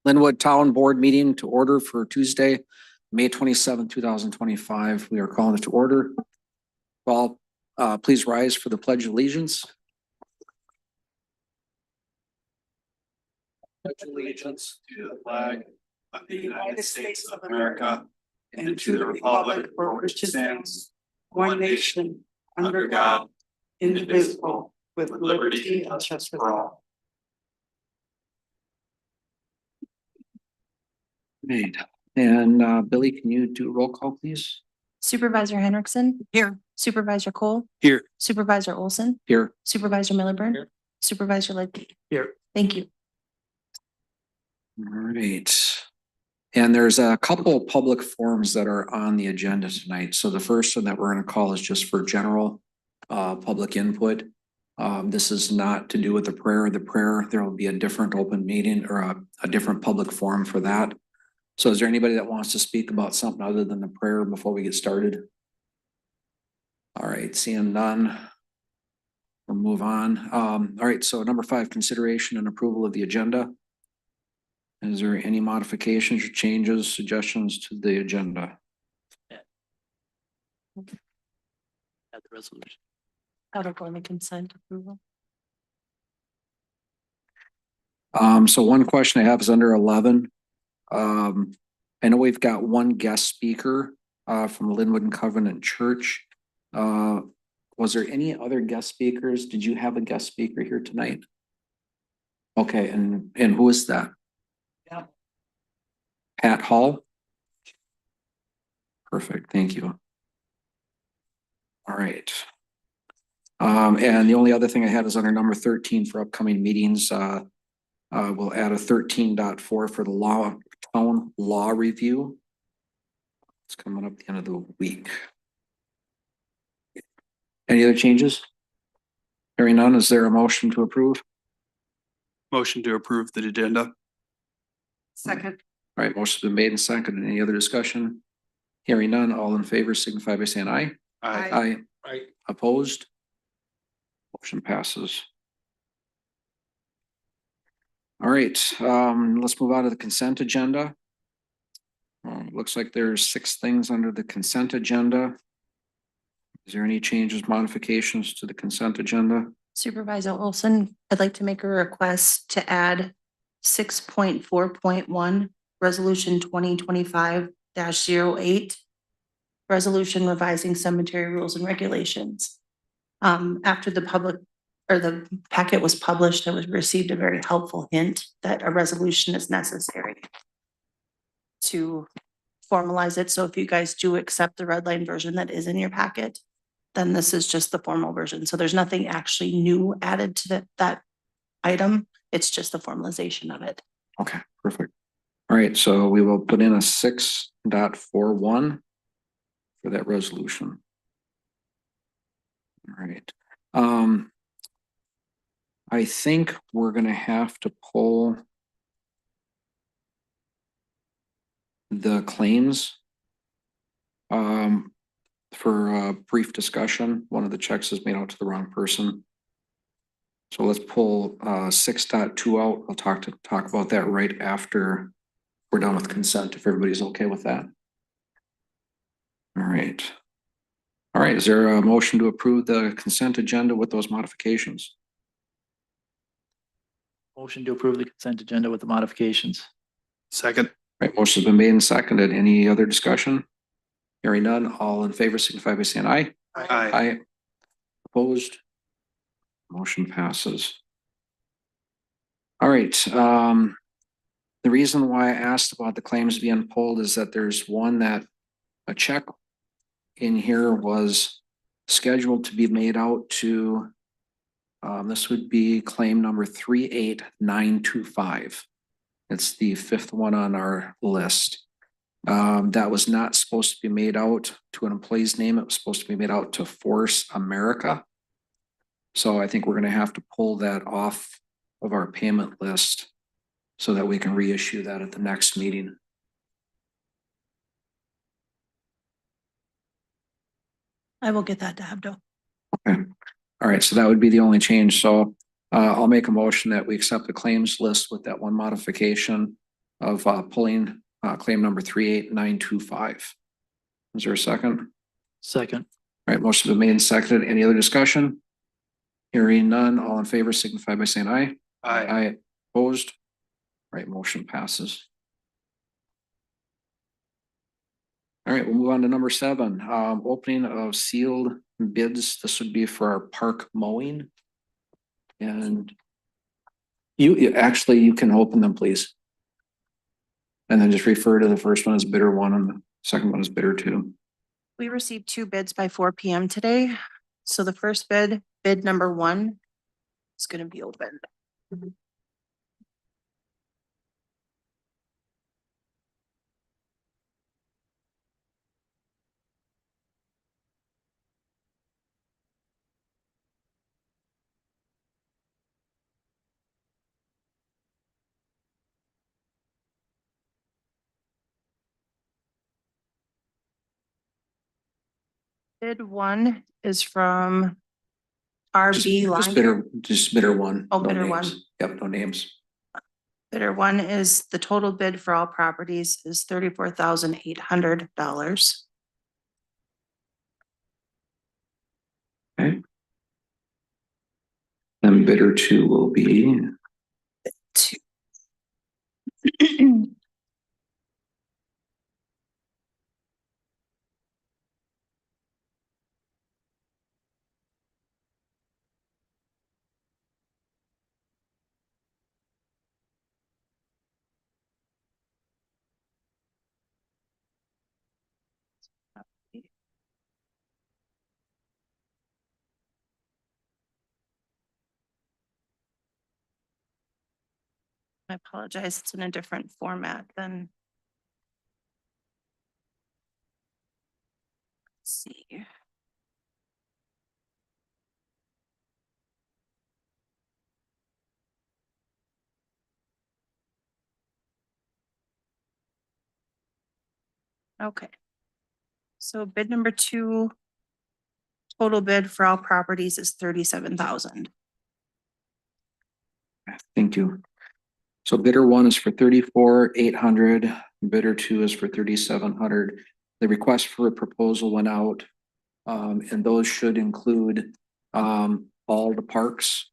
Linwood Town Board meeting to order for Tuesday, May 27th, 2025. We are calling it to order. Well, please rise for the Pledge of Allegiance. Pledge allegiance to the flag of the United States of America and to the republic for which it stands, one nation, under God, indivisible, with liberty and justice for all. Great. And Billy, can you do a roll call, please? Supervisor Henriksen. Here. Supervisor Cole. Here. Supervisor Olson. Here. Supervisor Milliburn. Here. Supervisor Lidke. Here. Thank you. All right. And there's a couple of public forums that are on the agenda tonight. So the first one that we're going to call is just for general public input. This is not to do with the prayer. The prayer, there will be a different open meeting or a different public forum for that. So is there anybody that wants to speak about something other than the prayer before we get started? All right, seeing none, we'll move on. All right, so number 5, consideration and approval of the agenda. Is there any modifications or changes, suggestions to the agenda? Add the resolution. Out of order consent approval. So one question I have is under 11. I know we've got one guest speaker from Linwood and Covenant Church. Was there any other guest speakers? Did you have a guest speaker here tonight? Okay, and who is that? Yeah. Pat Hall? Perfect, thank you. All right. And the only other thing I had is under number 13 for upcoming meetings. We'll add a 13.4 for the town law review. It's coming up at the end of the week. Any other changes? Hearing none, is there a motion to approve? Motion to approve the agenda. Second. All right, motion's been made and seconded. Any other discussion? Hearing none, all in favor signify by saying aye. Aye. Aye. Opposed? Motion passes. All right, let's move on to the consent agenda. Looks like there's 6 things under the consent agenda. Is there any changes, modifications to the consent agenda? Supervisor Olson, I'd like to make a request to add 6.4.1, Resolution 2025-08, Resolution revising cemetery rules and regulations. After the packet was published, I received a very helpful hint that a resolution is necessary to formalize it. So if you guys do accept the red line version that is in your packet, then this is just the formal version. So there's nothing actually new added to that item. It's just the formalization of it. Okay, perfect. All right, so we will put in a 6.41 for that resolution. All right. I think we're gonna have to pull the claims for a brief discussion. One of the checks is made out to the wrong person. So let's pull 6.2 out. We'll talk about that right after we're done with consent, if everybody's okay with that. All right. All right, is there a motion to approve the consent agenda with those modifications? Motion to approve the consent agenda with the modifications. Second. All right, motion's been made and seconded. Any other discussion? Hearing none, all in favor signify by saying aye. Aye. Aye. Opposed? Motion passes. All right, the reason why I asked about the claims being pulled is that there's one that a check in here was scheduled to be made out to, this would be claim number 38925. It's the 5th one on our list. That was not supposed to be made out to an employee's name. It was supposed to be made out to Force America. So I think we're going to have to pull that off of our payment list so that we can reissue that at the next meeting. I will get that to Abdo. Okay. All right. So that would be the only change. So I'll make a motion that we accept the claims list with that one modification. of pulling claim number 38925. Is there a second? Second. All right, motion been made and seconded. Any other discussion? Hearing none, all in favor signify by saying aye. Aye. Aye, opposed. All right, motion passes. All right, we'll move on to number 7, opening of sealed bids. This would be for our park mowing. And you can open them, please. And then just refer to the first one as bidder 1 and the second one is bidder 2. We received 2 bids by 4 PM today. So the first bid, bid number 1, is gonna be opened. Bid 1 is from RB Lawn. Just bidder 1. Oh, no bidder names. 1. Yep, no names. Bidder 1 is the total bid for all properties is $34,800. Okay. Then bidder 2 will be, I apologize, it's in a different format than. Let's see. Okay. So bid number 2. Total bid for all properties is 37,000. thank you. So bidder 1 is for 34,800. Bidder 2 is for 3,700. The request for a proposal went out. And those should include all the parks.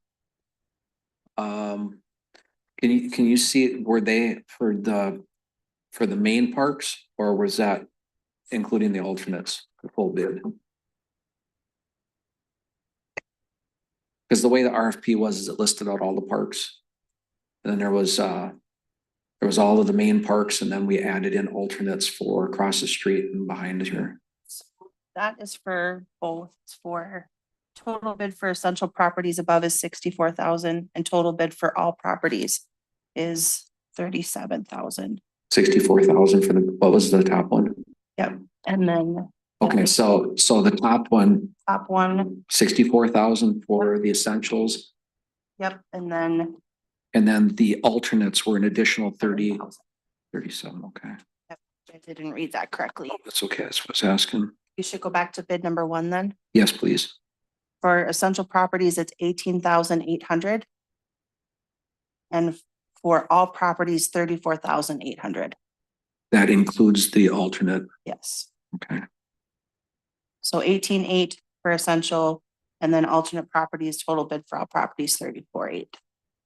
Can you see, were they for the main parks, or was that including the alternates, the full bid? Because the way the RFP was, is it listed out all the parks. And then there was all of the main parks, and then we added in alternates for across the street and behind here. That is for both. For total bid for essential properties above is 64,000 and total bid for all properties is 37,000. 64,000 for what was the top one? Yep. And then Okay, so the top one, top one, 64,000 for the essentials, yep, and then and then the alternates were an additional 30,000. 37, okay. I didn't read that correctly. That's okay, that's what I was asking. You should go back to bid number 1 then. Yes, please. For essential properties, it's 18,800. And for all properties, 34,800. That includes the alternate, Yes. okay. So 18,800 for essential, and then alternate properties, total bid for all properties, 34,800.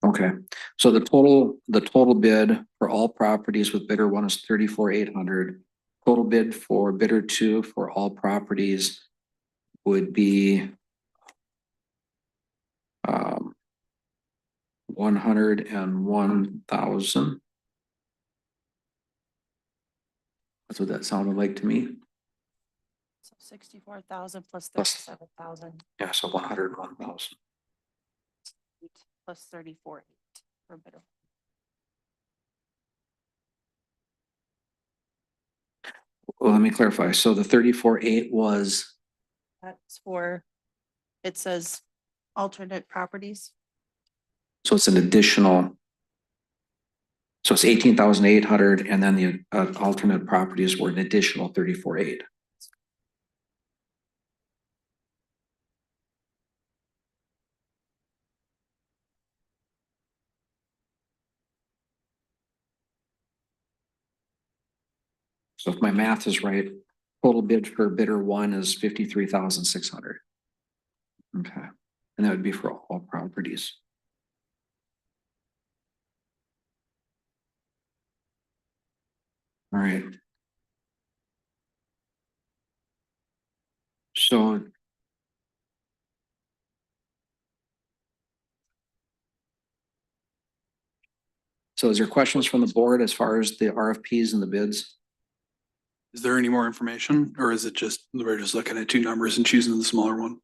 Okay, so the total bid for all properties with bidder 1 is 34,800. Total bid for bidder 2 for all properties would be 101,000. That's what that sounded like to me. So 64,000 plus Plus- 37,000 Yeah, so 101,000. plus 34,800 for bidder. Well, let me clarify. So the 34,800 was, That's for, it says alternate properties. so it's an additional. So it's 18,800, and then the alternate properties were an additional 34,800. So if my math is right, total bid for bidder one is 53,600. Okay, and that would be for all properties. All right. So. So is there questions from the board as far as the RFPs and the bids? Is there any more information or is it just, we're just looking at two numbers and choosing the smaller one?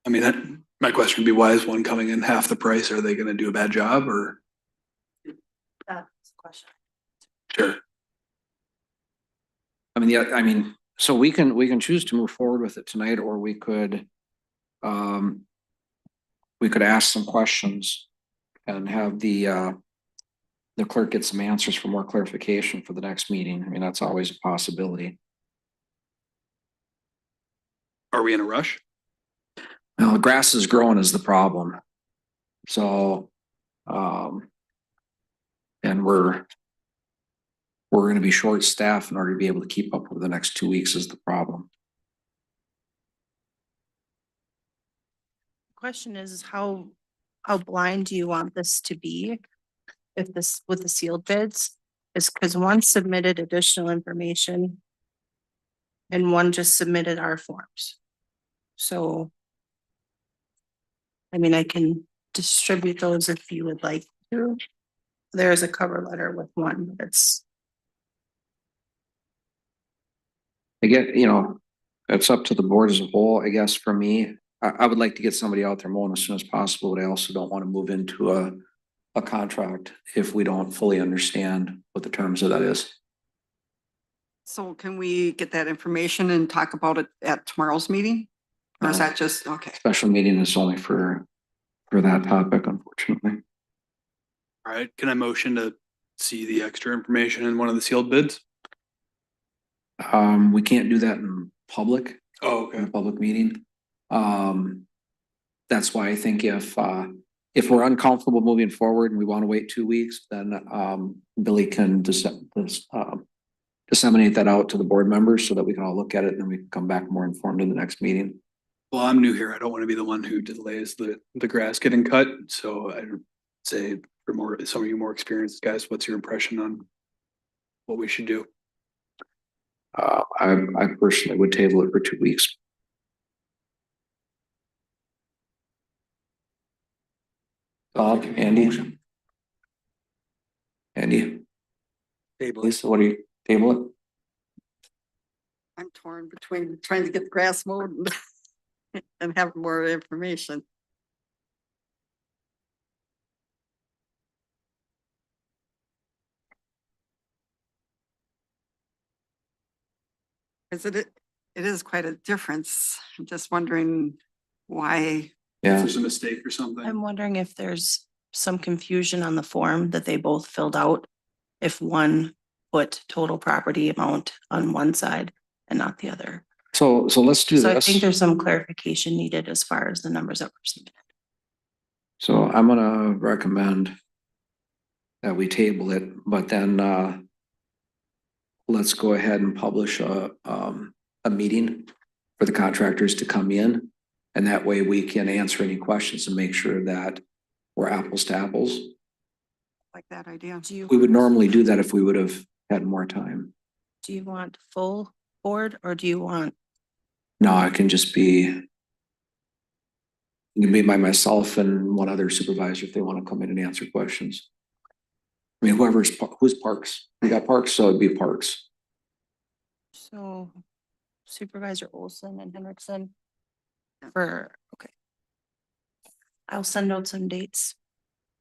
I mean, my question would be, why is one coming in half the price? Are they gonna do a bad job or? That's the question. Sure. I mean, yeah, I mean, so we can choose to move forward with it tonight, or we could ask some questions and have the clerk get some answers for more clarification for the next meeting. I mean, that's always a possibility. Are we in a rush? Now, the grass is growing is the problem. So, and we're gonna be short staffed in order to be able to keep up over the next 2 weeks is the problem. Question is how blind do you want this to be? If this, with the sealed bids, is because one submitted additional information. And one just submitted our forms. So. I mean, I can distribute those if you would like to. There is a cover letter with one, but it's, I get, it's up to the board as a whole, I guess, for me. I would like to get somebody out there mowing as soon as possible, but I also don't want to move into a contract if we don't fully understand what the terms of that is. So can we get that information and talk about it at tomorrow's meeting? Or is No. that just, okay, Special meeting is only for that topic, unfortunately. All right, can I motion to see the extra information in one of the sealed bids? We can't do that in public, Oh, in a public meeting. That's why I think if we're uncomfortable moving forward and we want to wait 2 weeks, then Billy can disseminate that out to the board members so that we can all look at it and then we can come back more informed in the next meeting. Well, I'm new here. I don't want to be the one who delays the grass getting cut. So I'd say for some of you more experienced guys, what's your impression on what we should do? I personally would table it for 2 weeks. Bob, Andy? Andy? Lisa, what do you table it? I'm torn between trying to get the grass mowed and have more information. Is it is quite a difference. I'm just wondering why. If Yeah, there's a mistake or something? I'm wondering if there's some confusion on the form that they both filled out. If one put total property amount on one side and not the other. so let's do So I think this. there's some clarification needed as far as the numbers that were submitted. So I'm gonna recommend that we table it, but then let's go ahead and publish a meeting for the contractors to come in. And that way we can answer any questions and make sure that we're apples to apples. Like that idea. Do you, We would normally do that if we would have had more time. do you want full board or do you want, No, it can just be. It can be by myself and one other supervisor if they want to come in and answer questions. I mean, who's Parks? We got Parks, so it'd be Parks. so Supervisor Olson and Henriksen for, okay. I'll send out some dates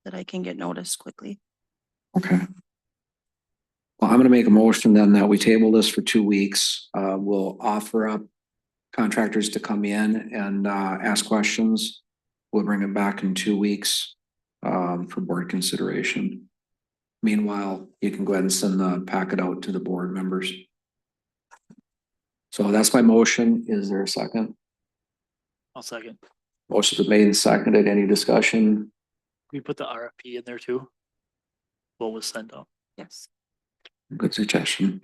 that I can get noticed quickly. Okay. Well, I'm gonna make a motion then that we table this for 2 weeks. We'll offer up contractors to come in and ask questions. We'll bring it back in 2 weeks for board consideration. Meanwhile, you can go ahead and send the packet out to the board members. So that's my motion. Is there a second? I'll second. Motion's been made and seconded. Any discussion? Can we put the RFP in there too? What was sent out? Yes. Good suggestion.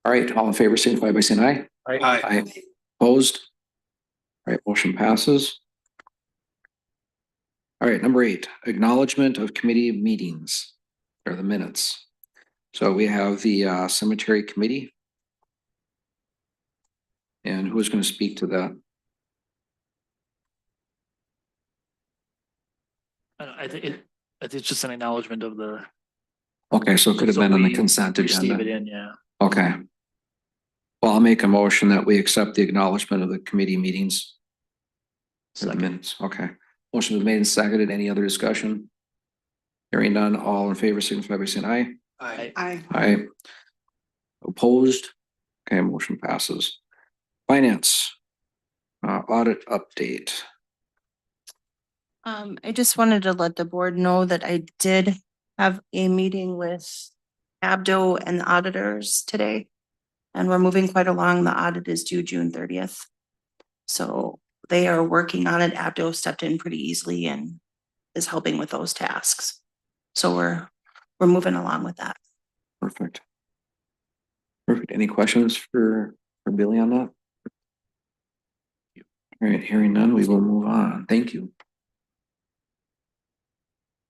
All right, all in favor, signify by saying aye. Aye. Opposed? All right, motion passes. All right, number 8, acknowledgement of committee meetings or the minutes. So we have the cemetery committee. And who is going to speak to that? I think it's just an acknowledgement of the. Okay, so it could have so been on the we consent Receive it agenda. in, yeah. Okay. Well, I'll make a motion that we accept the acknowledgement of the committee meetings. For the Second. minutes, okay. Motion was made and seconded. Any other discussion? Hearing none, all in favor, signify by saying aye. I, Aye. Opposed? Okay, motion passes. Finance. Audit update. I just wanted to let the board know that I did have a meeting with Abdo and the auditors today. And we're moving quite along. The audit is due June 30th. So they are working on it. Abdo stepped in pretty easily and is helping with those tasks. So we're moving along with that. Perfect. Perfect. Any questions for Billy on that? All right, hearing none, we will move on. Thank you.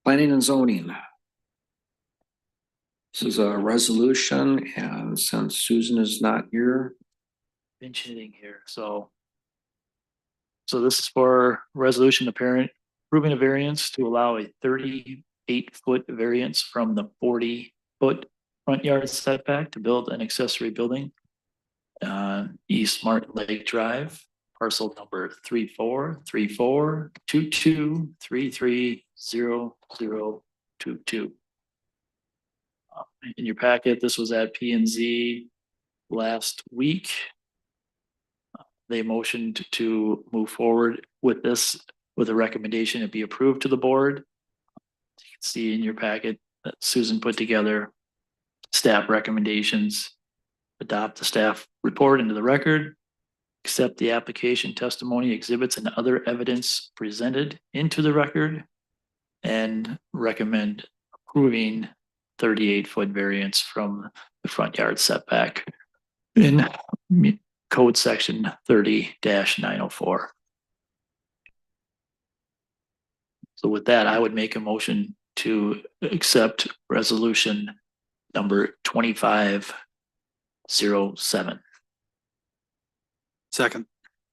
Planning and zoning. This is a resolution, and since Susan is not here, Mentioning here, so. So this is for resolution apparent, approving a variance to allow a 38-foot variance from the 40-foot front yard setback to build an accessory building. East Martin Lake Drive, parcel number 343422330022. In your packet, this was at P and Z last week. They motioned to move forward with this with a recommendation it be approved to the board. You can see in your packet that Susan put together staff recommendations. Adopt the staff report into the record. Accept the application, testimony, exhibits, and other evidence presented into the record. And recommend approving 38-foot variance from the front yard setback in Code section 30-904. So with that, I would make a motion to accept resolution number 2507. Second.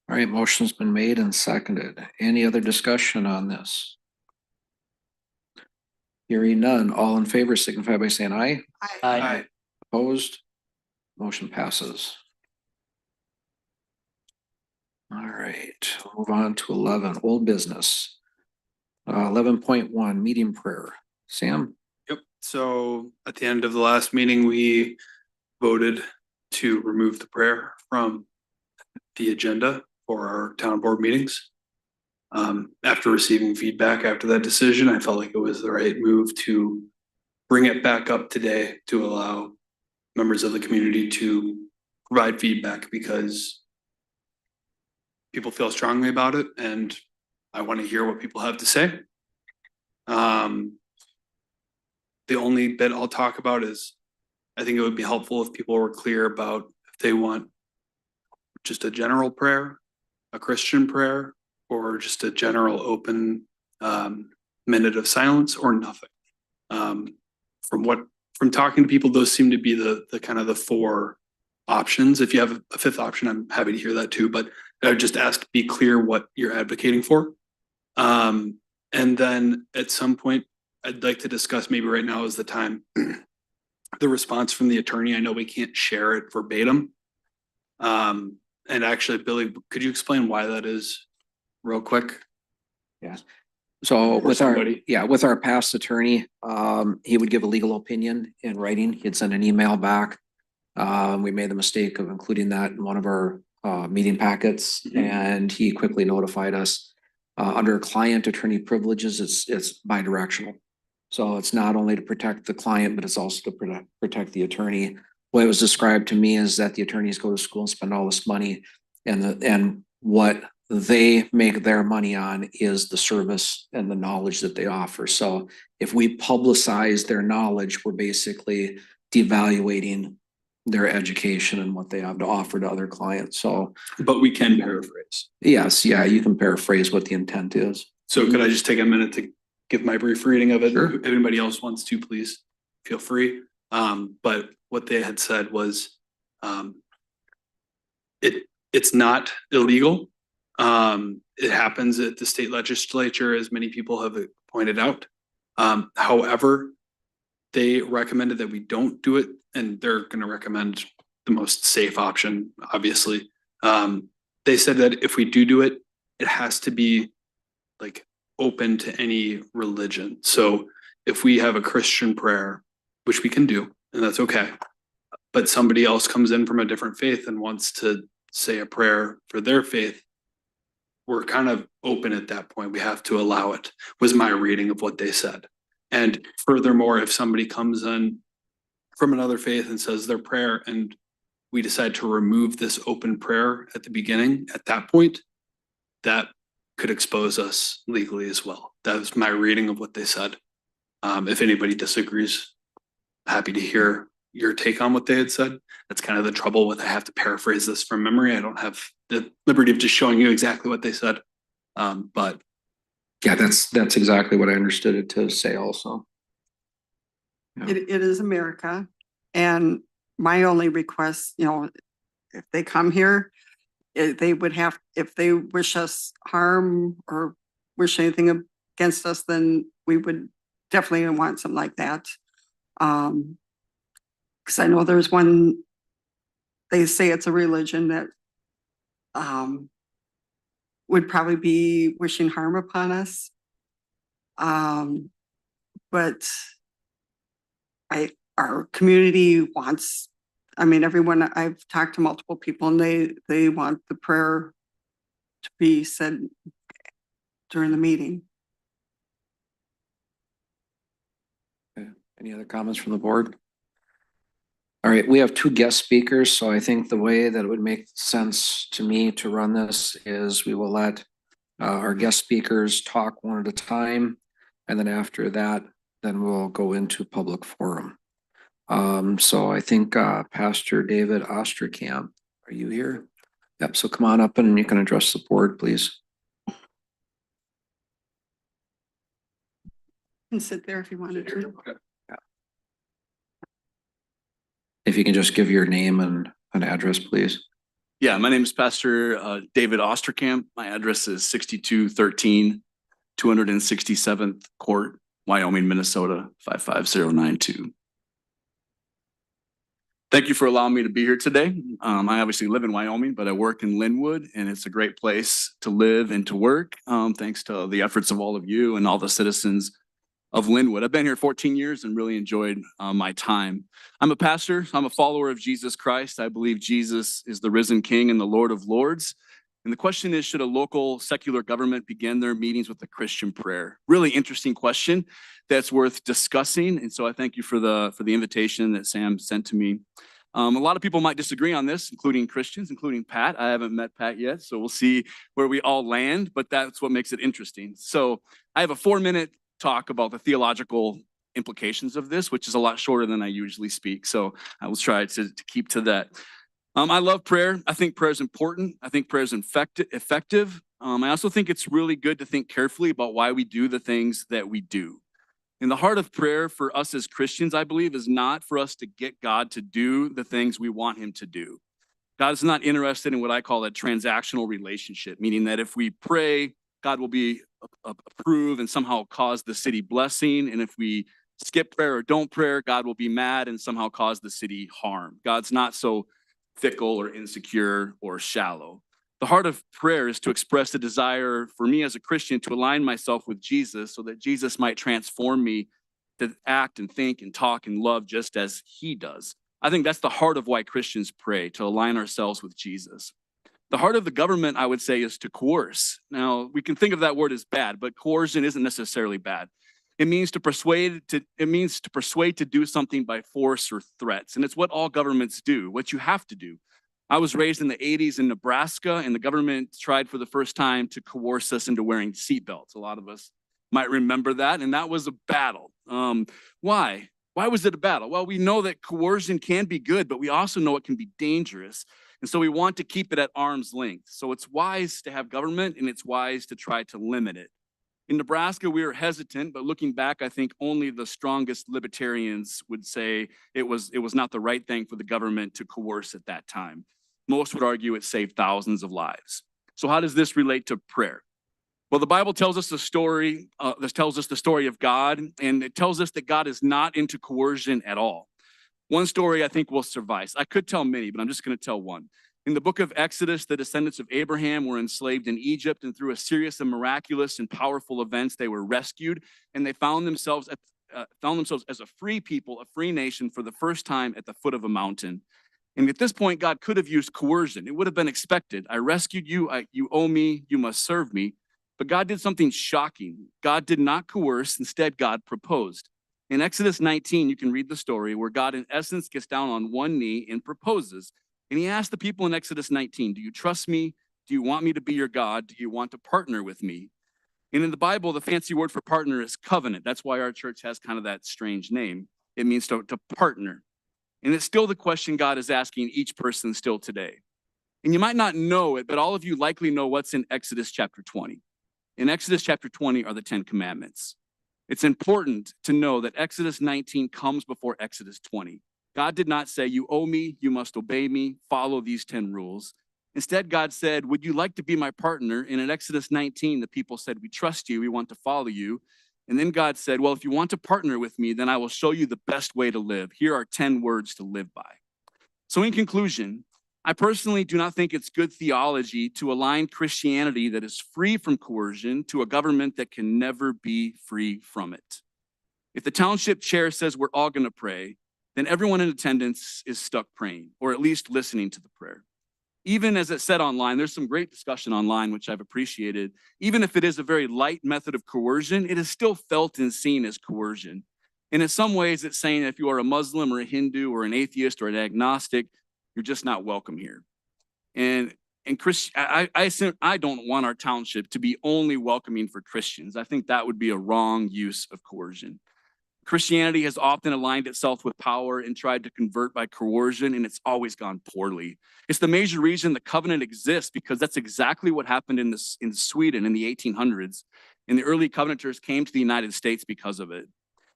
all right, motion's been made and seconded. Any other discussion on this? Hearing none, all in favor signify by saying aye. Aye. Opposed? Motion passes. All right, we'll move on to 11, old business. 11.1, meeting prayer. Sam? Yep. So at the end of the last meeting, we voted to remove the prayer from the agenda for our town board meetings. After receiving feedback after that decision, I felt like it was the right move to bring it back up today to allow members of the community to provide feedback because people feel strongly about it and I want to hear what people have to say. The only bit I'll talk about is I think it would be helpful if people were clear about if they want just a general prayer, a Christian prayer, or just a general open minute of silence or nothing. From talking to people, those seem to be the kind of the 4 options. If you have a 5th option, I'm happy to hear that too, but I would just ask, be clear what you're advocating for. And then at some point, I'd like to discuss, maybe right now is the time, the response from the attorney. I know we can't share it verbatim. And actually, Billy, could you explain why that is real quick? So Or with our, somebody. with our past attorney, he would give a legal opinion in writing. He'd send an email back. We made the mistake of including that in one of our meeting packets, and he quickly notified us. Under client attorney privileges, it's bi-directional. So it's not only to protect the client, but it's also to protect the attorney. What was described to me is that the attorneys go to school and spend all this money, and what they make their money on is the service and the knowledge that they offer. So if we publicize their knowledge, we're basically devaluating their education and what they have to offer to other clients. So But we can paraphrase. yes, yeah, you can paraphrase what the intent is. So could I just take a minute to give my brief reading of it? Sure. If anybody else wants to, please feel free. But what they had said was, it's not illegal. It happens at the state legislature, as many people have pointed out. However, they recommended that we don't do it, and they're gonna recommend the most safe option, obviously. They said that if we do it, it has to be like open to any religion. So if we have a Christian prayer, which we can do, and that's okay, but somebody else comes in from a different faith and wants to say a prayer for their faith, we're kind of open at that point. We have to allow it, was my reading of what they said. And furthermore, if somebody comes in from another faith and says their prayer and we decide to remove this open prayer at the beginning, at that point, that could expose us legally as well. That was my reading of what they said. If anybody disagrees, happy to hear your take on what they had said. That's kind of the trouble with, I have to paraphrase this from memory. I don't have the liberty of just showing you exactly what they said. But Yeah, that's exactly what I understood it to say also. Yeah. It is America. And my only request, if they come here, they would have, if they wish us harm or wish anything against us, then we would definitely want something like that. Because I know there's one, they say it's a religion that would probably be wishing harm upon us. But our community wants, everyone, I've talked to multiple people and they want the prayer to be said during the meeting. Okay. Any other comments from the board? All right, we have two guest speakers, so I think the way that it would make sense to me to run this is we will let our guest speakers talk one at a time. And then after that, then we'll go into public forum. So I think Pastor David Osterkamp, are you here? Yep, so come on up and you can address the board, please. And sit there if you wanted to. If you can just give your name and an address, please. Yeah, my name is Pastor David Osterkamp. My address is 6213 267th Court, Wyoming, Minnesota 55092. Thank you for allowing me to be here today. I obviously live in Wyoming, but I work in Linwood, and it's a great place to live and to work, thanks to the efforts of all of you and all the citizens of Linwood. I've been here 14 years and really enjoyed my time. I'm a pastor. I'm a follower of Jesus Christ. I believe Jesus is the risen King and the Lord of Lords. And the question is, should a local secular government begin their meetings with a Christian prayer? Really interesting question that's worth discussing. And so I thank you for the invitation that Sam sent to me. A lot of people might disagree on this, including Christians, including Pat. I haven't met Pat yet, so we'll see where we all land, but that's what makes it interesting. So I have a 4-minute talk about the theological implications of this, which is a lot shorter than I usually speak. So I will try to keep to that. I love prayer. I think prayer is important. I think prayer is effective. I also think it's really good to think carefully about why we do the things that we do. And the heart of prayer for us as Christians, I believe, is not for us to get God to do the things we want him to do. God is not interested in what I call a transactional relationship, meaning that if we pray, God will be approved and somehow cause the city blessing. And if we skip prayer or don't pray, God will be mad and somehow cause the city harm. God's not so fickle or insecure or shallow. The heart of prayer is to express the desire for me as a Christian to align myself with Jesus so that Jesus might transform me to act and think and talk and love just as he does. I think that's the heart of why Christians pray, to align ourselves with Jesus. The heart of the government, I would say, is to coerce. Now, we can think of that word as bad, but coercion isn't necessarily bad. It means to persuade to do something by force or threats. And it's what all governments do, what you have to do. I was raised in the 80s in Nebraska, and the government tried for the first time to coerce us into wearing seatbelts. A lot of us might remember that, and that was a battle. Why? Why was it a battle? Well, we know that coercion can be good, but we also know it can be dangerous. And so we want to keep it at arm's length. So it's wise to have government and it's wise to try to limit it. In Nebraska, we were hesitant, but looking back, I think only the strongest libertarians would say it was not the right thing for the government to coerce at that time. Most would argue it saved thousands of lives. So how does this relate to prayer? Well, the Bible tells us the story, of God, and it tells us that God is not into coercion at all. One story I think will suffice. I could tell many, but I'm just going to tell one. In the book of Exodus, the descendants of Abraham were enslaved in Egypt, and through a series of miraculous and powerful events, they were rescued, and they found themselves as a free people, a free nation for the first time at the foot of a mountain. And at this point, God could have used coercion. It would have been expected. I rescued you. You owe me. You must serve me. But God did something shocking. God did not coerce. Instead, God proposed. In Exodus 19, you can read the story where God, in essence, gets down on one knee and proposes. And he asked the people in Exodus 19, do you trust me? Do you want me to be your God? Do you want to partner with me? And in the Bible, the fancy word for partner is covenant. That's why our church has kind of that strange name. It means to partner. And it's still the question God is asking each person still today. And you might not know it, but all of you likely know what's in Exodus chapter 20. In Exodus chapter 20 are the 10 commandments. It's important to know that Exodus 19 comes before Exodus 20. God did not say, you owe me, you must obey me, follow these 10 rules. Instead, God said, would you like to be my partner? And in Exodus 19, the people said, we trust you, we want to follow you. And then God said, well, if you want to partner with me, then I will show you the best way to live. Here are 10 words to live by. So in conclusion, I personally do not think it's good theology to align Christianity that is free from coercion to a government that can never be free from it. If the township chair says we're all going to pray, then everyone in attendance is stuck praying, or at least listening to the prayer. Even as it said online, there's some great discussion online, which I've appreciated. Even if it is a very light method of coercion, it is still felt and seen as coercion. And in some ways, it's saying if you are a Muslim or a Hindu or an atheist or an agnostic, you're just not welcome here. And I don't want our township to be only welcoming for Christians. I think that would be a wrong use of coercion. Christianity has often aligned itself with power and tried to convert by coercion, and it's always gone poorly. It's the major reason the covenant exists, because that's exactly what happened in Sweden in the 1800s. And the early covenanters came to the United States because of it.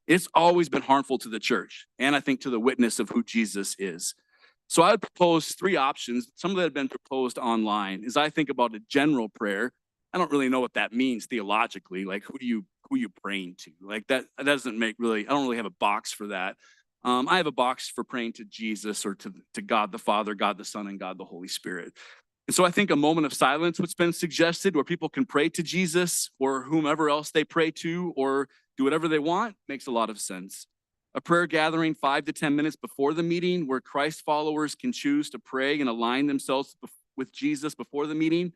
It's always been harmful to the church, and I think to the witness of who Jesus is. So I would propose 3 options. Some of that have been proposed online. As I think about a general prayer, I don't really know what that means theologically. Like, who you praying to? Like that doesn't make really, I don't really have a box for that. I have a box for praying to Jesus or to God the Father, God the Son, and God the Holy Spirit. And so I think a moment of silence, what's been suggested, where people can pray to Jesus or whomever else they pray to or do whatever they want, makes a lot of sense. A prayer gathering 5 to 10 minutes before the meeting where Christ followers can choose to pray and align themselves with Jesus before the meeting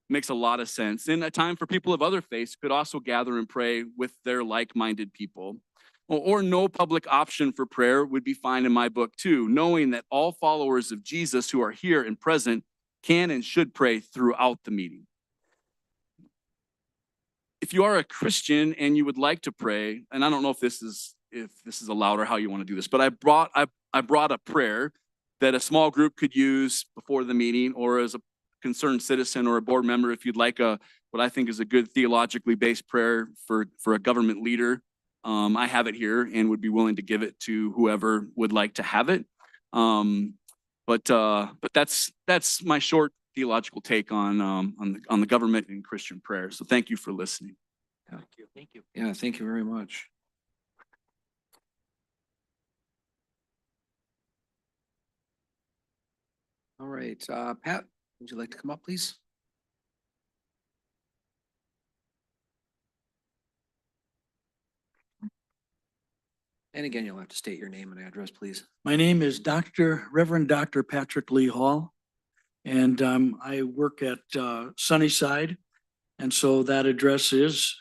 makes a lot of sense. And a time for people of other faiths could also gather and pray with their like-minded people. Or no public option for prayer would be fine in my book too, knowing that all followers of Jesus who are here and present can and should pray throughout the meeting. If you are a Christian and you would like to pray, and I don't know if this is allowed or how you want to do this, but I brought a prayer that a small group could use before the meeting, or as a concerned citizen or a board member, if you'd like what I think is a good theologically based prayer for a government leader. I have it here and would be willing to give it to whoever would like to have it. But that's my short theological take on the government and Christian prayer. So thank you for listening. Thank you. Thank you. Yeah, thank you very much. All right, Pat, would you like to come up, please? And again, you'll have to state your name and address, please. My name is Reverend Dr. Patrick Lee Hall, and I work at Sunnyside. And so that address is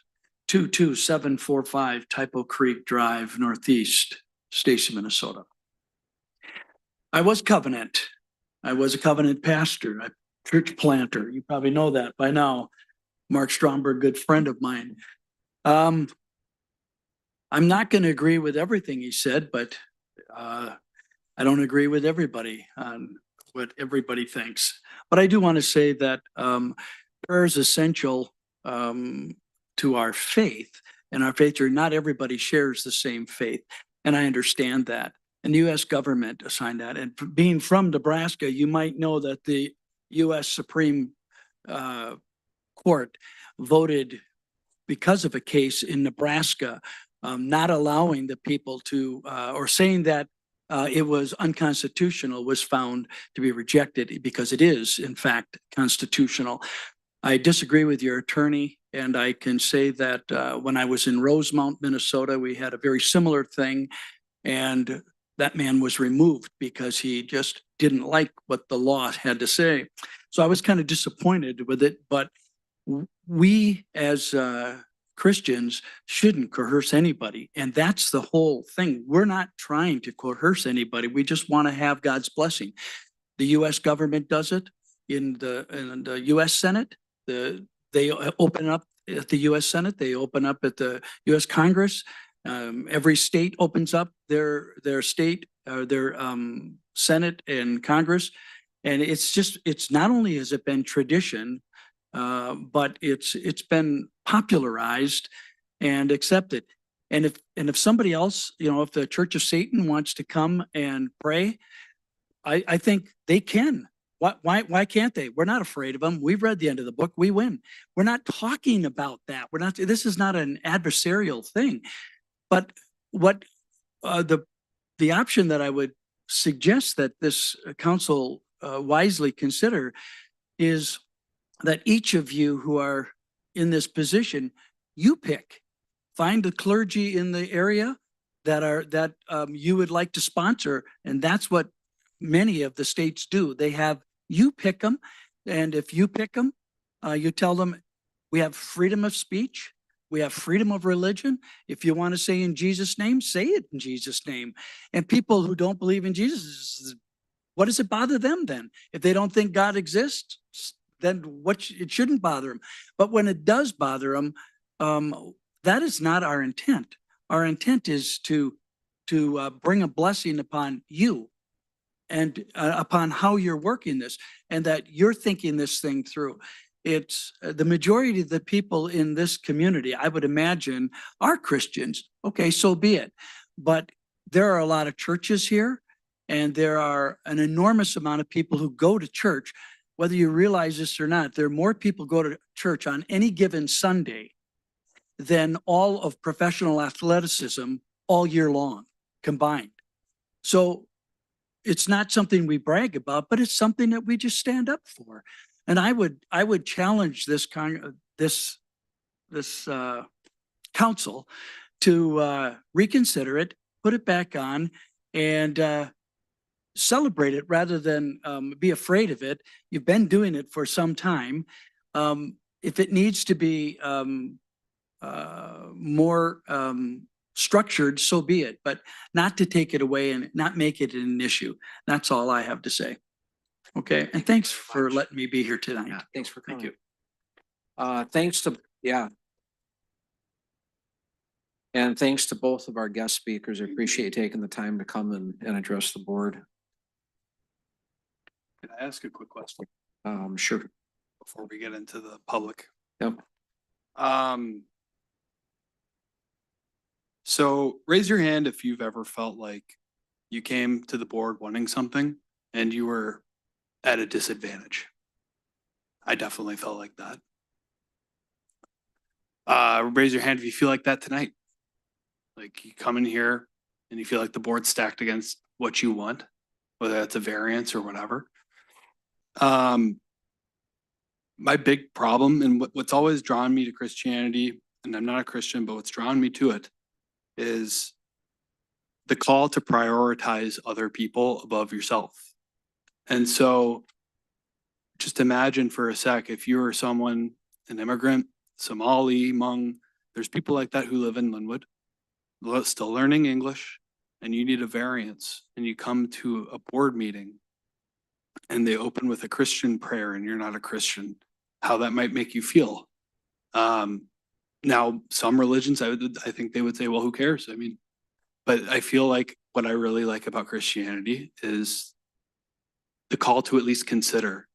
22745 Typo Creek Drive, Northeast, Stacy, Minnesota. I was covenant. I was a covenant pastor, a church planter. You probably know that by now. Mark Stromberg, good friend of mine. I'm not going to agree with everything he said, but I don't agree with everybody on what everybody thinks. But I do want to say that prayer is essential to our faith, and our faith, or not everybody shares the same faith. And I understand that. And the US government assigned that. And being from Nebraska, you might know that the US Supreme Court voted because of a case in Nebraska, not allowing the people to, or saying that it was unconstitutional, was found to be rejected because it is, in fact, constitutional. I disagree with your attorney, and I can say that when I was in Rosemount, Minnesota, we had a very similar thing, and that man was removed because he just didn't like what the law had to say. So I was kind of disappointed with it, but we as Christians shouldn't coerce anybody. And that's the whole thing. We're not trying to coerce anybody. We just want to have God's blessing. The US government does it in the US Senate. They open up at the US Senate. They open up at the US Congress. Every state opens up their state, their Senate and Congress. And it's not only has it been tradition, but it's been popularized and accepted. And if somebody else, if the Church of Satan wants to come and pray, I think they can. Why can't they? We're not afraid of them. We've read the end of the book. We win. We're not talking about that. This is not an adversarial thing. But what the option that I would suggest that this council wisely consider is that each of you who are in this position, you find the clergy in the area that you would like to sponsor, and that's what many of the states do. They have you pick them, and if you pick them, you tell them we have freedom of speech. We have freedom of religion. If you want to say in Jesus' name, say it in Jesus' name. And people who don't believe in Jesus, what does it bother them then? If they don't think God exists, then it shouldn't bother them. But when it does bother them, that is not our intent. Our intent is to bring a blessing upon you and upon how you're working this, and that you're thinking this thing through. It's the majority of the people in this community, I would imagine, are Christians. Okay, so be it. But there are a lot of churches here, and there are an enormous amount of people who go to church. Whether you realize this or not, there are more people go to church on any given Sunday than all of professional athleticism all year long combined. So it's not something we brag about, but it's something that we just stand up for. And I would challenge this council to reconsider it, put it back on, and celebrate it rather than be afraid of it. You've been doing it for some time. If it needs to be more structured, so be it, but not to take it away and not make it an issue. That's all I have to say. Okay, and thanks for letting me be here tonight. Yeah, thanks for coming. Thank you. Thanks to, yeah. And thanks to both of our guest speakers. I appreciate you taking the time to come and address the board. Can I ask a quick question Sure. before we get into the public? Yep. So raise your hand if you've ever felt like you came to the board wanting something and you were at a disadvantage. I definitely felt like that. Raise your hand if you feel like that tonight. Like you come in here and you feel like the board's stacked against what you want, whether that's a variance or whatever. My big problem and what's always drawn me to Christianity, and I'm not a Christian, but what's drawn me to it is the call to prioritize other people above yourself. And so just imagine for a sec, if you were someone, an immigrant, Somali, Hmong, there's people like that who live in Linwood, still learning English, and you need a variance, and you come to a board meeting and they open with a Christian prayer and you're not a Christian, how that might make you feel. Not Now, some religions, I think they would say, well, who cares? I mean, but I feel like what I really like about Christianity is the call to at least consider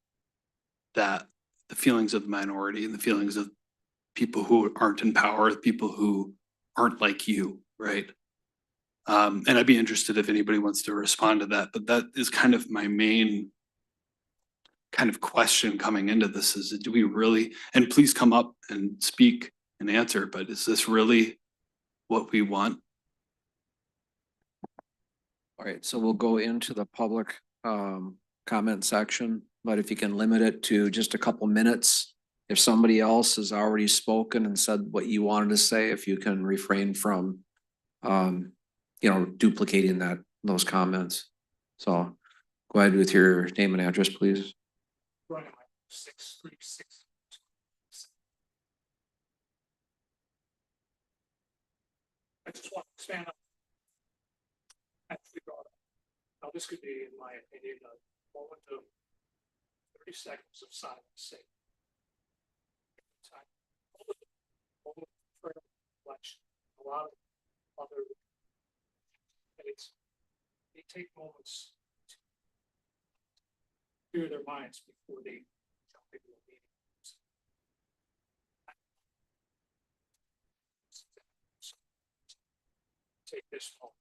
that the feelings of the minority and the feelings of people who aren't in power, people who aren't like you, right? And I'd be interested if anybody wants to respond to that, but that is kind of my main kind of question coming into this is, do we really, and please come up and speak and answer, but is this really what we want? All right, so we'll go into the public comment section, but if you can limit it to just a couple minutes. If somebody else has already spoken and said what you wanted to say, if you can refrain from duplicating those comments. So go ahead with your name and address, please. Running like 636. I just want to expand on. Now, this could be, in my opinion, a moment of 30 seconds of silence. A lot of other states, they take moments to clear their minds before they jump into a meeting. Take this moment.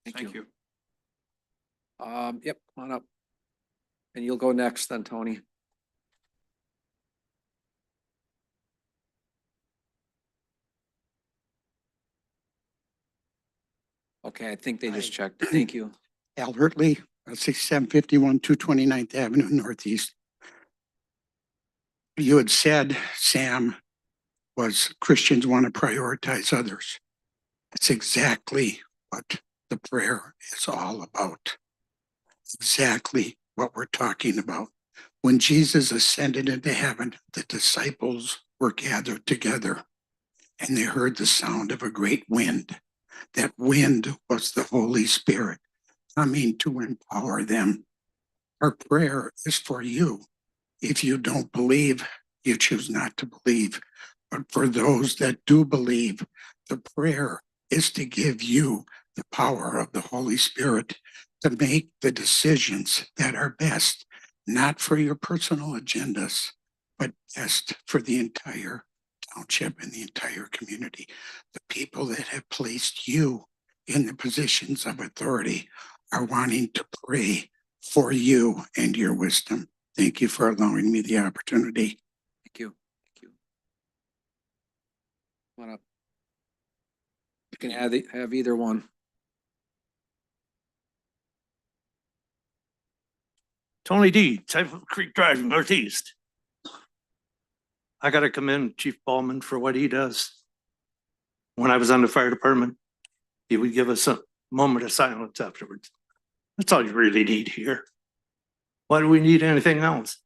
Thank you. Yep, come on up. And you'll go next then, Tony. Okay, I think they just Hi. checked. Thank you. Al Hurtley, 6751 229th Avenue Northeast. You had said, Sam, was Christians want to prioritize others. That's exactly what the prayer is all about. Exactly what we're talking about. When Jesus ascended into heaven, the disciples were gathered together and they heard the sound of a great wind. That wind was the Holy Spirit coming to empower them. Our prayer is for you. If you don't believe, you choose not to believe. But for those that do believe, the prayer is to give you the power of the Holy Spirit to make the decisions that are best, not for your personal agendas, but best for the entire township and the entire community. The people that have placed you in the positions of authority are wanting to pray for you and your wisdom. Thank you for allowing me the opportunity. Thank you. Thank you. Come on up. You can have either one. Tony D, Cypress Creek Drive, Northeast. I gotta commend Chief Ballman for what he does. When I was on the fire department, he would give us a moment of silence afterwards. That's all you really need here. Why do we need anything else?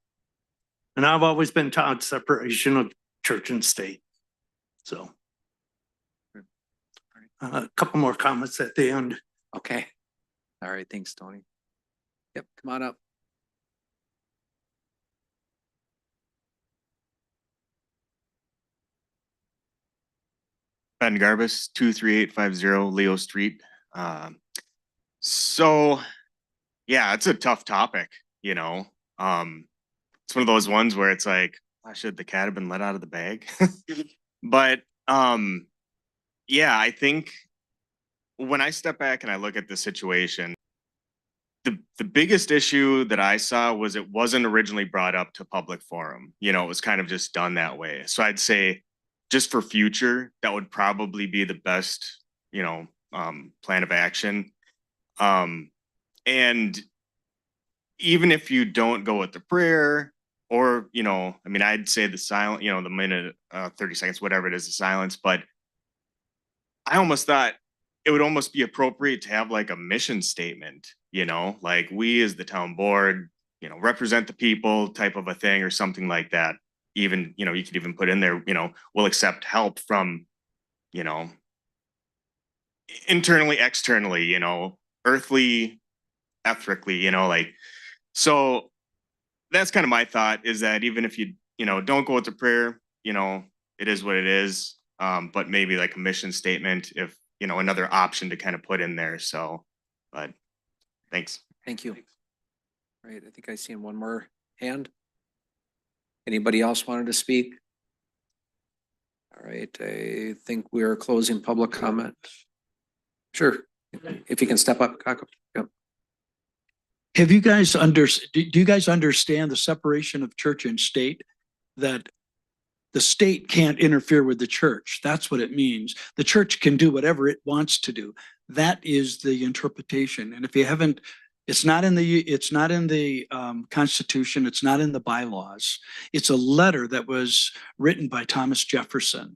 And I've always been taught separation of church and state. So. A couple more comments at the end. Okay. All right. Thanks, Tony. Yep. Come on up. Ben Garbus, 23850 Leo Street. So yeah, it's a tough topic, you know. It's one of those ones where it's like, should the cat have been let out of the bag? But yeah, I think when I step back and I look at the situation, the biggest issue that I saw was it wasn't originally brought up to public forum. You know, it was kind of just done that way. So I'd say just for future, that would probably be the best, you know, plan of action. And even if you don't go with the prayer, or, you know, I mean, I'd say the silent, you know, the minute, 30 seconds, whatever it is, the silence, but I almost thought it would almost be appropriate to have like a mission statement, you know, like we as the town board, you know, represent the people type of a thing or something like that. Even, you know, you could even put in there, you know, we'll accept help from, you know, internally, externally, you know, earthly, ethically, you know, like, so that's kind of my thought is that even if you know, don't go with the prayer, you know, it is what it is. But maybe like a mission statement, if, you know, another option to kind of put in there. So, but thanks. Thank you. All right, I think I seen one more hand. Anybody else wanted to speak? All right, I think we are closing public comment. Sure, if you can step up, Kako. Yep. Have you guys do you guys understand the separation of church and state? That the state can't interfere with the church. That's what it means. The church can do whatever it wants to do. That is the interpretation. And if you haven't, it's not in the Constitution. It's not in the bylaws. It's a letter that was written by Thomas Jefferson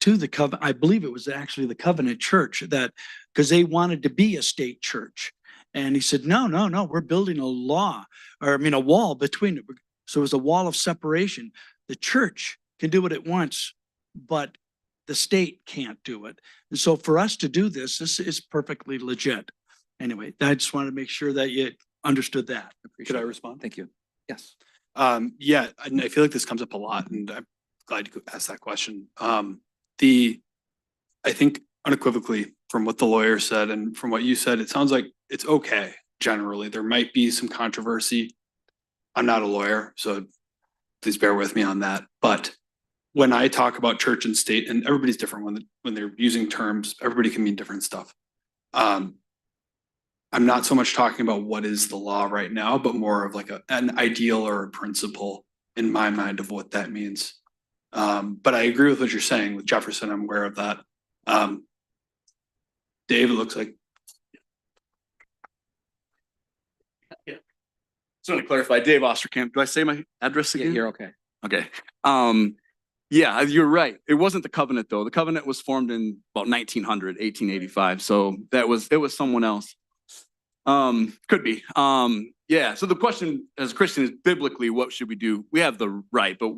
to the Covenant. I believe it was actually the Covenant Church that, because they wanted to be a state church. And he said, no, we're building a wall between it. So it was a wall of separation. The church can do what it wants, but the state can't do it. And so for us to do this, this is perfectly legit. Anyway, I just wanted to make sure that you understood that. Could I respond? Thank you. Yes. Yeah, and I feel like this comes up a lot and I'm glad you asked that question. I think unequivocally from what the lawyer said and from what you said, it sounds like it's okay. Generally, there might be some controversy. I'm not a lawyer, so please bear with me on that. But when I talk about church and state, and everybody's different when they're using terms, everybody can mean different stuff. I'm not so much talking about what is the law right now, but more of like an ideal or a principle in my mind of what that means. But I agree with what you're saying with Jefferson. I'm aware of that. Dave, it looks like. So to clarify, Dave Osterkamp, do I say my address Yeah, again? you're okay. Okay. Yeah, you're right. It wasn't the covenant though. The covenant was formed in about 1885. So it was someone else. Could be. Yeah. So the question as a Christian is biblically, what should we do? We have the right, but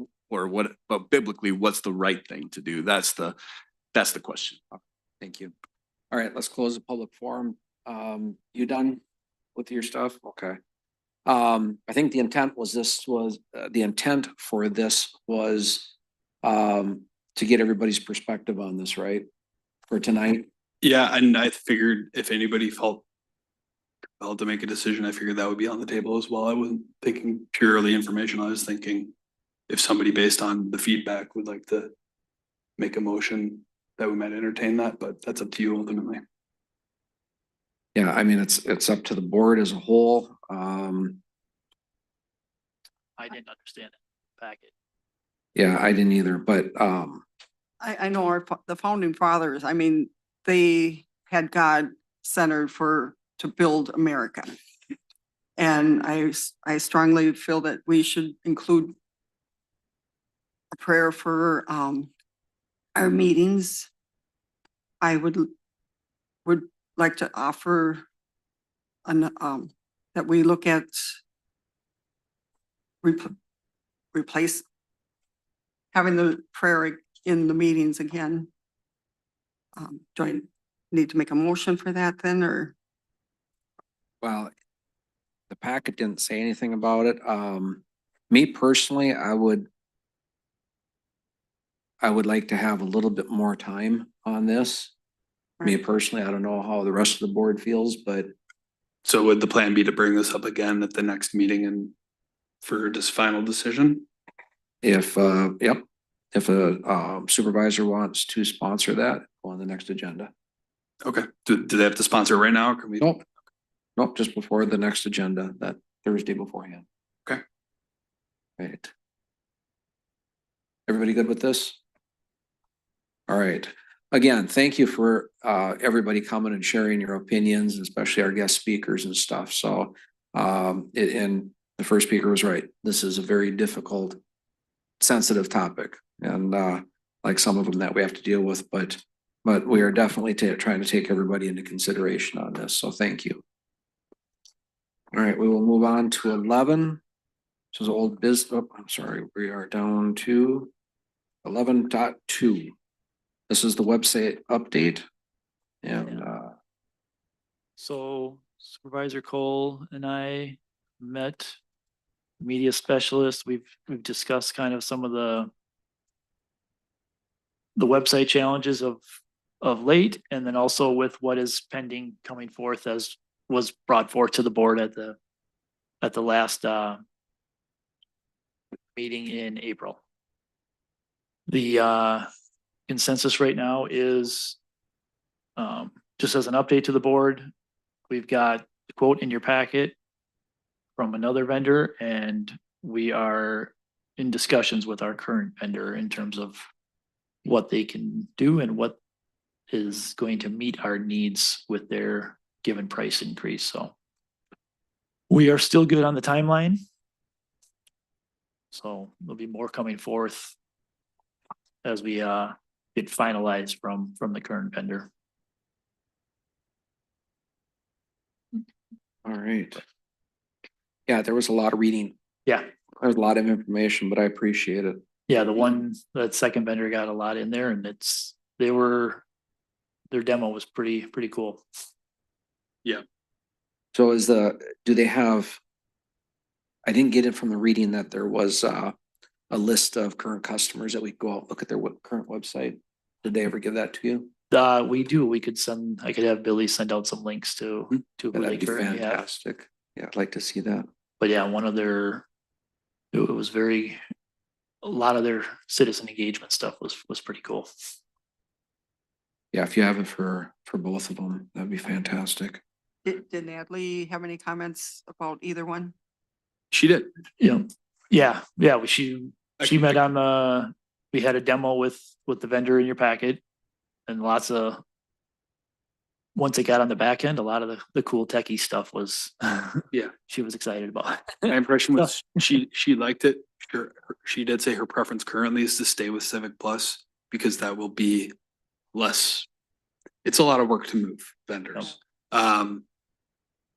biblically, what's the right thing to do? That's the question. Thank you. All right, let's close the public forum. You done with your stuff? Okay. I think the intent for this was to get everybody's perspective on this, right? For tonight. Yeah, and I figured if anybody felt compelled to make a decision, I figured that would be on the table as well. I wasn't thinking purely informational. I was thinking if somebody based on the feedback would like to make a motion that we might entertain that, but that's up to you ultimately. Yeah, I mean, it's up to the board as a whole. I didn't understand it. Packet. Yeah, I didn't either, but I know the founding fathers, I mean, they had God centered to build America. And I strongly feel that we should include a prayer for our meetings. I would like to offer that we look at replace having the prayer in the meetings again. Do I need to make a motion for that then, or? well, the packet didn't say anything about it. Me personally, I would like to have a little bit more time on this. Me personally, I don't know how the rest of the board feels, but So would the plan be to bring this up again at the next meeting and for this final decision? if a supervisor wants to sponsor that on the next agenda. Okay, do they have to sponsor it right now? Or can we? Nope, just before the next agenda, that Thursday beforehand. Okay. Right. Everybody good with this? All right, again, thank you for everybody coming and sharing your opinions, especially our guest speakers and stuff. So and the first speaker was right. This is a very difficult, sensitive topic, and like some of them that we have to deal with, but we are definitely trying to take everybody into consideration on this. So thank you. All right, we will move on to 11. This is old business. Oh, I'm sorry, we are down to 11.2. This is the website update. And So Supervisor Cole and I met media specialists. We've discussed kind of some of the website challenges of late, and then also with what is pending coming forth as was brought forth to the board at the last meeting in April. The consensus right now is just as an update to the board, we've got the quote in your packet from another vendor, and we are in discussions with our current vendor in terms of what they can do and what is going to meet our needs with their given price increase. So we are still good on the timeline. So there'll be more coming forth as we get finalized from the current vendor. all right. Yeah, there was a lot of reading. Yeah. There's a lot of information, but I appreciate it. Yeah, that second vendor got a lot in there, and their demo was pretty cool. So do they have, I didn't get it from the reading that there was a list of current customers that we go out, look at their current website. Did they ever give that to you? We do. I could have Billy send out some links to who they That'd be currently have. fantastic. Yeah, I'd like to see that. But yeah, it was a lot of their citizen engagement stuff was pretty cool. Yeah, if you have it for both of them, that'd be fantastic. Did Natalie have any comments about either one? She did. Yeah. She met on we had a demo with the vendor in your packet, and once it got on the back end, a lot of the cool techie stuff was she was excited about. My impression was she liked it. She did say her preference currently is to stay with Civic Plus because that will be less. It's a lot of work to move vendors.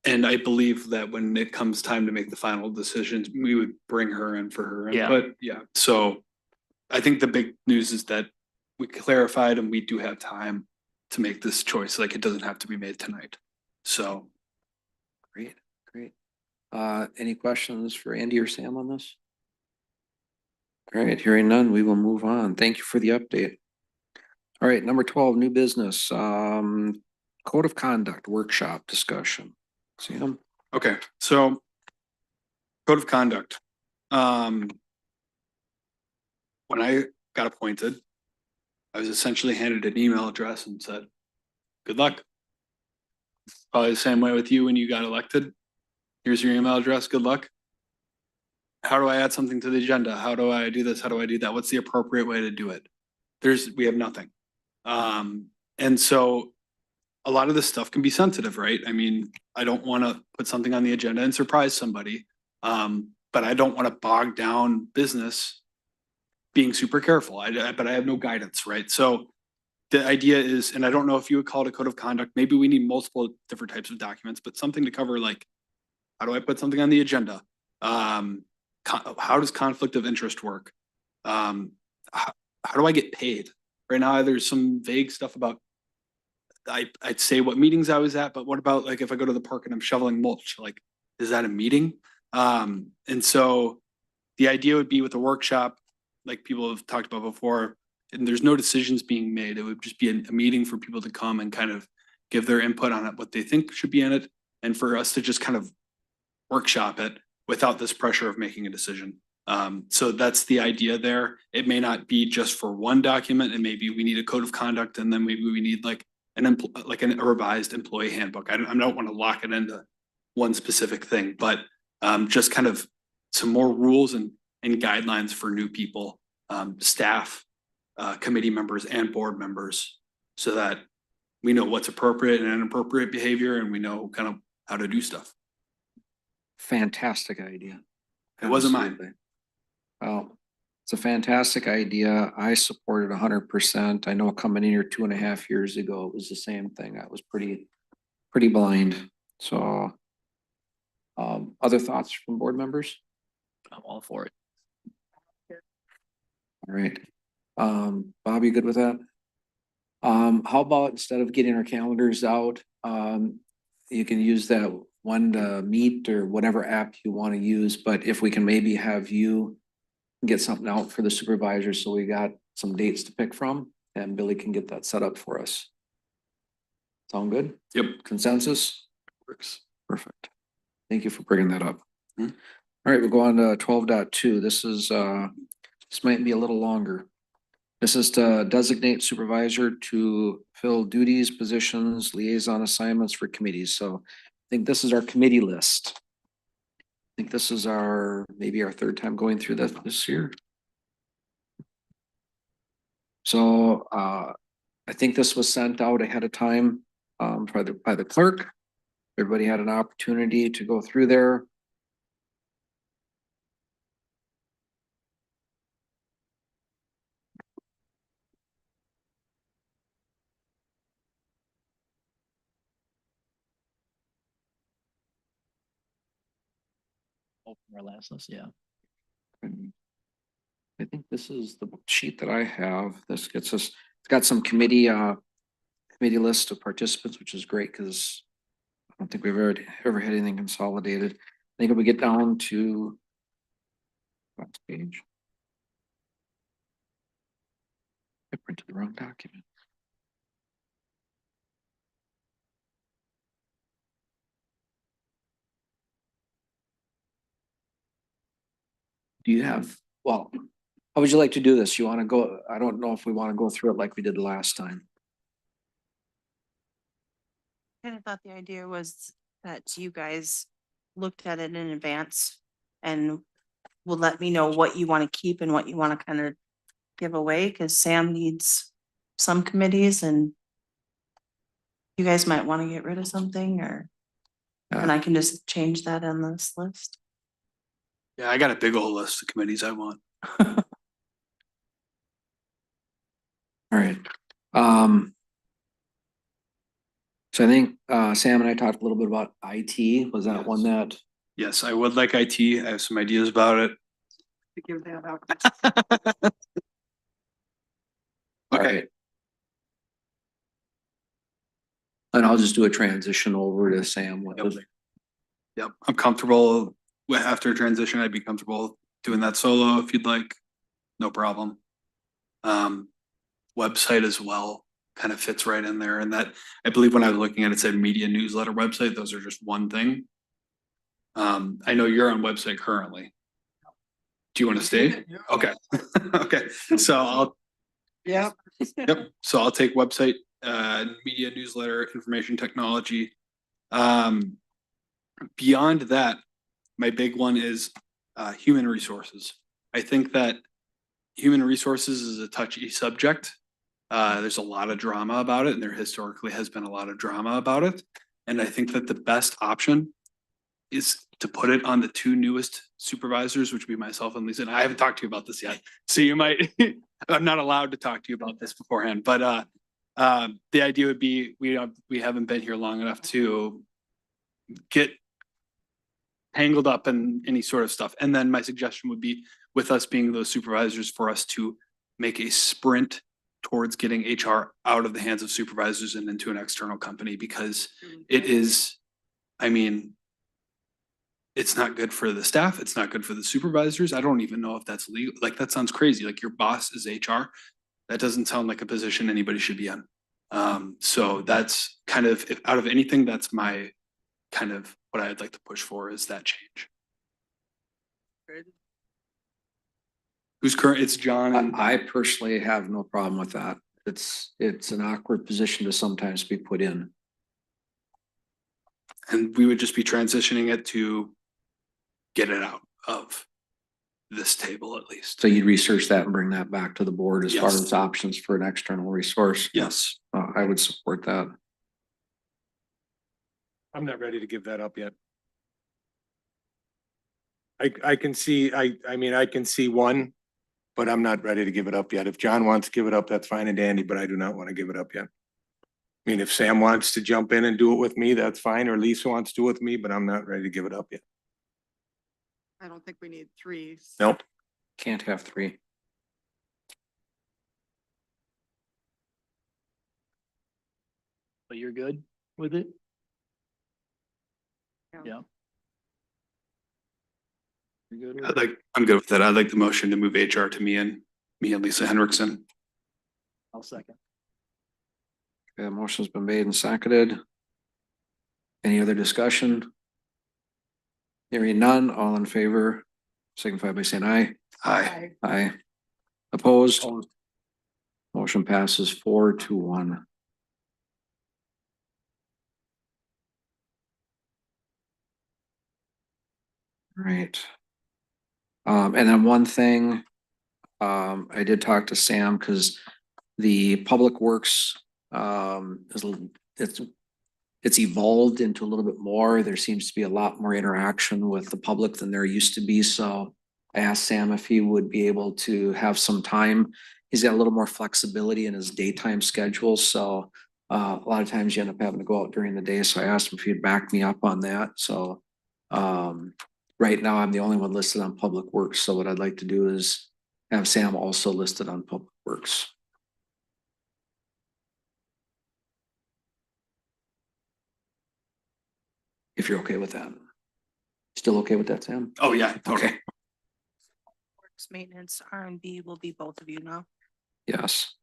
And I believe that when it comes time to make the final decisions, we would bring her in for her input. Yeah. So I think the big news is that we clarified and we do have time to make this choice. Like, it doesn't have to be made tonight. So. Great. Any questions for Andy or Sam on this? All right, hearing none, we will move on. Thank you for the update. All right, number 12, new business, code of conduct workshop discussion. Sam? Okay, so code of conduct. When I got appointed, I was essentially handed an email address and said, good luck. Probably the same way with you when you got elected. Here's your email address, good luck. How do I add something to the agenda? How do I do this? How do I do that? What's the appropriate way to do it? We have nothing. And so a lot of this stuff can be sensitive, right? I mean, I don't want to put something on the agenda and surprise somebody. But I don't want to bog down business being super careful. But I have no guidance, right? So the idea is, and I don't know if you would call it a code of conduct, maybe we need multiple different types of documents, but something to cover, like, how do I put something on the agenda? How does conflict of interest work? How do I get paid? Right now, there's some vague stuff about, I'd say what meetings I was at, but what about, like, if I go to the park and I'm shoveling mulch, like, is that a meeting? And so the idea would be with a workshop, like people have talked about before, and there's no decisions being made. It would just be a meeting for people to come and kind of give their input on it, what they think should be in it, and for us to just kind of workshop it without this pressure of making a decision. So that's the idea there. It may not be just for one document, and maybe we need a code of conduct, and then maybe we need like a revised employee handbook. I don't want to lock it into one specific thing, but just kind of some more rules and guidelines for new people, staff, committee members, and board members so that we know what's appropriate and inappropriate behavior, and we know kind of how to do stuff. Fantastic idea. It wasn't mine. Absolutely. Well, it's a fantastic idea. I support it 100%. I know coming in here 2.5 years ago, it was the same thing. I was pretty blind. So, other thoughts from board members? I'm all for it. All right. Bob, you good with that? How about instead of getting our calendars out, you can use that one to Meet or whatever app you want to use, but if we can maybe have you get something out for the supervisors, so we got some dates to pick from, and Billy can get that set up for us. Sound good? Yep. Consensus? Works. Perfect. Thank you for bringing that up. Hmm. All right, we'll go on to 12.2. This is, this might be a little longer. This is to designate supervisor to fill duties, positions, liaison assignments for committees. So I think this is our committee list. I think this is maybe our third time going through this year. So I think this was sent out ahead of time by the clerk. Everybody had an opportunity to go through there. Open our last list, yeah. And I think this is the sheet that I have. This gets us, it's got some committee list of participants, which is great because I don't think we've ever had anything consolidated. I think if we get down to last page. I printed the wrong document. Do you have, well, how would you like to do this? You want to go, I don't know if we want to go through it like we did last time. Kind of thought the idea was that you guys looked at it in advance and will let me know what you want to keep and what you want to kind of give away, because Sam needs some committees and you guys might want to get rid of something, or and I can just change that on this list. Yeah, I got a big old list of committees I want. All right. So I think Sam and I talked a little bit about IT. Was that one that? Yes, I would like IT. I have some ideas about it. To give that out. All Okay. right. And I'll just do a transition over to Sam. Yep, I'm comfortable with, after transition, I'd be comfortable doing that solo if you'd like. No problem. Website as well kind of fits right in there, and that, I believe when I was looking at it, it said media newsletter website. Those are just one thing. I know you're on website currently. Do you want to stay? Okay. Okay, so Yeah. yep, so I'll take website, media newsletter, information technology. Beyond that, my big one is human resources. I think that human resources is a touchy subject. There's a lot of drama about it, and there historically has been a lot of drama about it. And I think that the best option is to put it on the two newest supervisors, which would be myself and Lisa. And I haven't talked to you about this yet, so you might, I'm not allowed to talk to you about this beforehand, but the idea would be, we haven't been here long enough to get tangled up in any sort of stuff. And then my suggestion would be, with us being those supervisors, for us to make a sprint towards getting HR out of the hands of supervisors and into an external company, because it is, I mean, it's not good for the staff. It's not good for the supervisors. I don't even know if that's legal. Like, that sounds crazy. Like, your boss is HR. That doesn't sound like a position anybody should be in. So that's kind of, if out of anything, that's my kind of what I'd like to push for, is that change. Who's current? It's John and I personally have no problem with that. It's an awkward position to sometimes be put in. we would just be transitioning it to get it out of. this table at least. So you'd research that and bring that back to the board as far Yes. as options for an external resource? Yes. I would support that. I'm not ready to give that up yet. I can see, I mean, I can see one, but I'm not ready to give it up yet. If John wants to give it up, that's fine and dandy, but I do not want to give it up yet. I mean, if Sam wants to jump in and do it with me, that's fine, or Lisa wants to do it with me, but I'm not ready to give it up yet. I don't think we need three. Nope. Can't have three. But you're good with it? Yeah. Yeah. You're good with it? I'm good with that. I'd like the motion to move HR to me and Lisa Henriksen. I'll second. Okay, motion's been made and seconded. Any other discussion? Hearing none, all in favor, signify by saying aye. Aye. Aye. Opposed? Motion passes 4-1. Right. And then one thing, I did talk to Sam because the Public Works, is, it's evolved into a little bit more. There seems to be a lot more interaction with the public than there used to be. So I asked Sam if he would be able to have some time. He's got a little more flexibility in his daytime schedule. So a lot of times you end up having to go out during the day. So I asked him if he'd back me up on that. So right now I'm the only one listed on Public Works. So what I'd like to do is have Sam also listed on Public Works. If you're okay with that. Still okay with that, Sam? Oh, yeah, totally. Okay, Works maintenance, R&B will be both of you now. yes.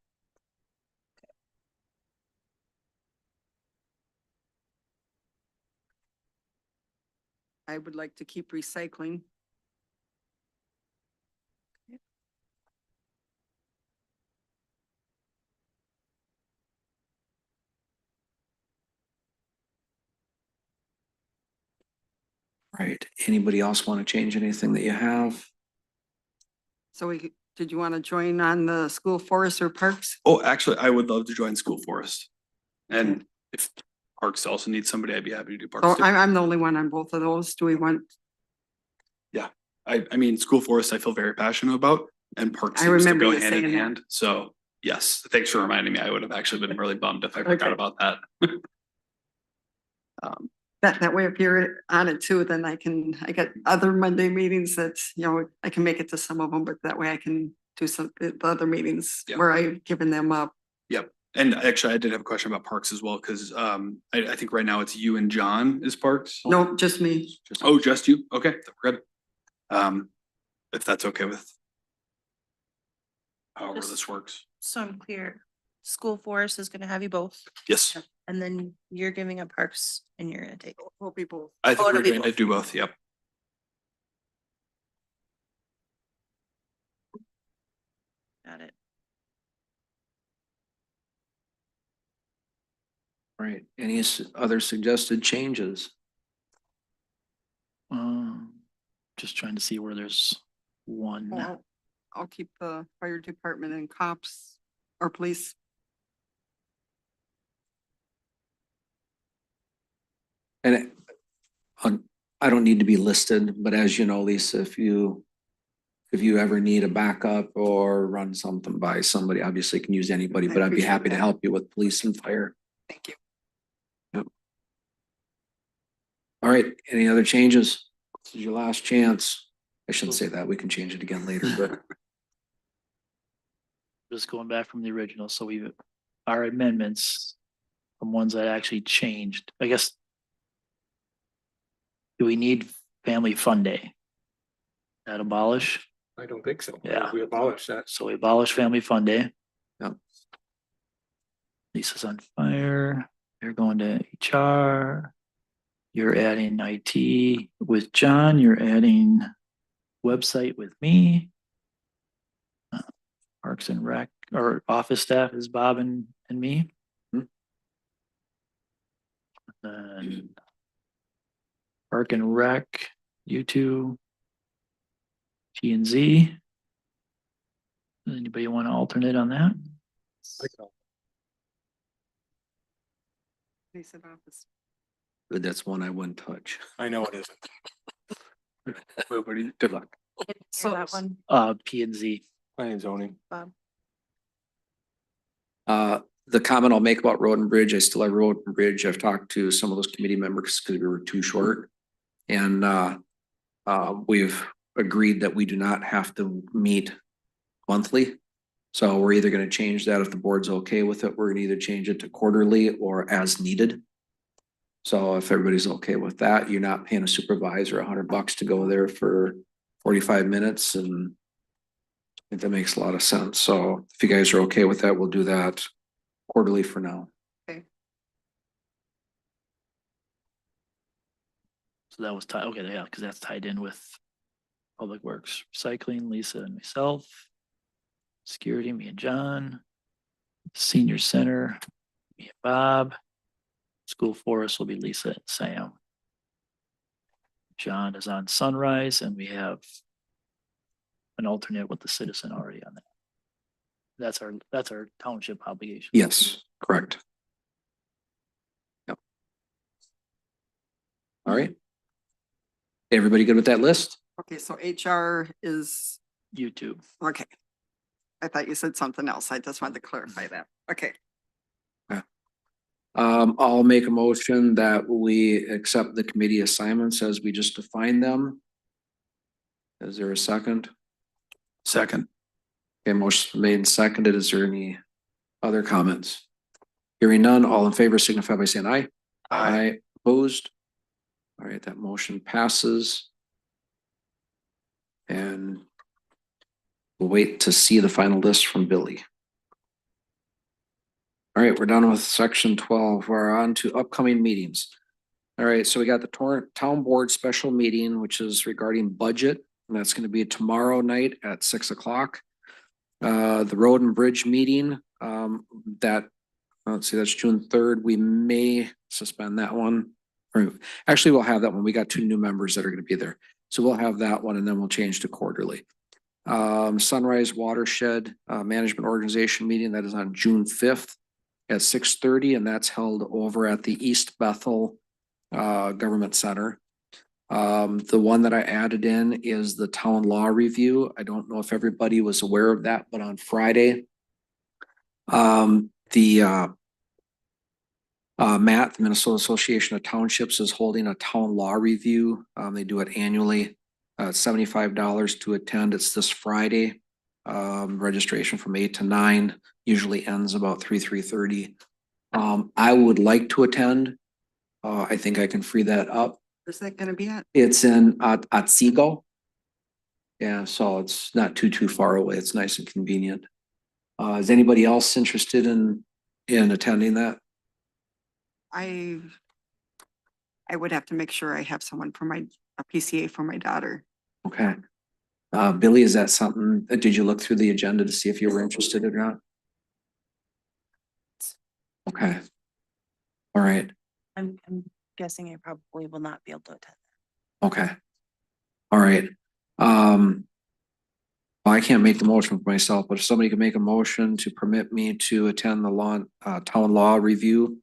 I would like to keep recycling. Right. Anybody else want to change anything that you have? So did you want to join on the school forest or parks? Oh, actually, I would love to join School Forest. And if Parks also needs somebody, I'd be happy to do Parks So too. I'm the only one on both of those. Do we want, I mean, School Forest, I feel very passionate about, and Parks I seems to remember go you hand in saying that. hand. So yes, thanks for reminding me. I would have actually been really bummed if I forgot Okay. about that. that way if you're on it too, then I get other Monday meetings that, I can make it to some of them, but that way I can do the other meetings Yeah. where I've given them up. Yep. And actually, I did have a question about Parks as well, because I think right now it's you and John is Parks. No, just me. Oh, just you? Okay, we're good. If that's okay with however Just- this works. So I'm clear, school forest is gonna have you both, Yes, and then you're giving up parks and you're gonna take. Well, people, I think it'll we're be going to both. do both. Yep. Got it. Right. Any other suggested changes? Just trying to see where there's one. I'll keep the fire department and cops or police. And I don't need to be listed, but as you know, Lisa, if you ever need a backup or run something by somebody, obviously you can use anybody, but I'd be appreciate happy to that. help you with police and fire. Thank you. All right, any other changes? This is your last chance. I shouldn't say that. We can change it again later, but Just going back from the original, so our amendments from ones that actually changed, I guess. Do we need family fun day? That abolish? I don't think so. Yeah. We abolished that. So we abolish family fun day. Yep. Lisa's on fire, you're going to HR. You're adding IT with John, you're adding website with me. Parks and Rec, or office staff is Bob and me. Then Park and Rec, you two. P and Z. Anybody want to alternate on that? Lisa Boffice. Good, that's one I wouldn't touch. I know it isn't. Good luck. So that one, P and Z. Planning and zoning. Bob. The comment I'll make about Road and Bridge, I still have Road and Bridge. I've talked to some of those committee members because we were too short. And we've agreed that we do not have to meet monthly. So we're either gonna change that if the board's okay with it. We're gonna either change it to quarterly or as needed. So if everybody's okay with that, you're not paying a supervisor $100 to go there for 45 minutes, and I think that makes a lot of sense. So if you guys are okay with that, we'll do that quarterly for now. So that was tied, okay, yeah, because that's tied in with Public Works, Recycling, Lisa and myself. Security, me and John. Senior Center, me and Bob. School Forest will be Lisa and Sam. John is on Sunrise, and we have an alternate with the citizen already on that. That's our township obligation. Yes, correct. Yep. All right. Everybody good with that list? Okay, so HR is, YouTube. okay. I thought you said something else. I just wanted to clarify that. Okay. I'll make a motion that we accept the committee assignments as we just defined them. Is there a second? Second. Okay, motion made and seconded. Is there any other comments? Hearing none, all in favor signify by saying aye. Aye. Opposed? All right, that motion passes. And we'll wait to see the final list from Billy. All right, we're done with section 12. We're on to upcoming meetings. All right, so we got the town board special meeting, which is regarding budget, and that's going to be tomorrow night at 6 o'clock. The road and bridge meeting, let's see, that's June 3rd. We may suspend that one. Or actually, we'll have that one. We got 2 new members that are going to be there. So we'll have that one, and then we'll change to quarterly. Sunrise Watershed Management Organization meeting, that is on June 5th at 6:30, and that's held over at the East Bethel Government Center. The one that I added in is the town law review. I don't know if everybody was aware of that, but on Friday, the Minnesota Association of Townships is holding a town law review. They do it annually. $75 to attend. It's this Friday. Registration from 8 to 9, usually ends about 3:30. I would like to attend. I think I can free that up. Where's that gonna be at? It's in Otsego. Yeah, so it's not too far away. It's nice and convenient. Is anybody else interested in attending that? I would have to make sure I have someone for a PCA for my daughter. Okay. Billy, is that something, did you look through the agenda to see if you were interested or not? Okay. All right. I'm guessing I probably will not be able to attend. Okay. All right. I can't make the motion for myself, but if somebody can make a motion to permit me to attend the town law review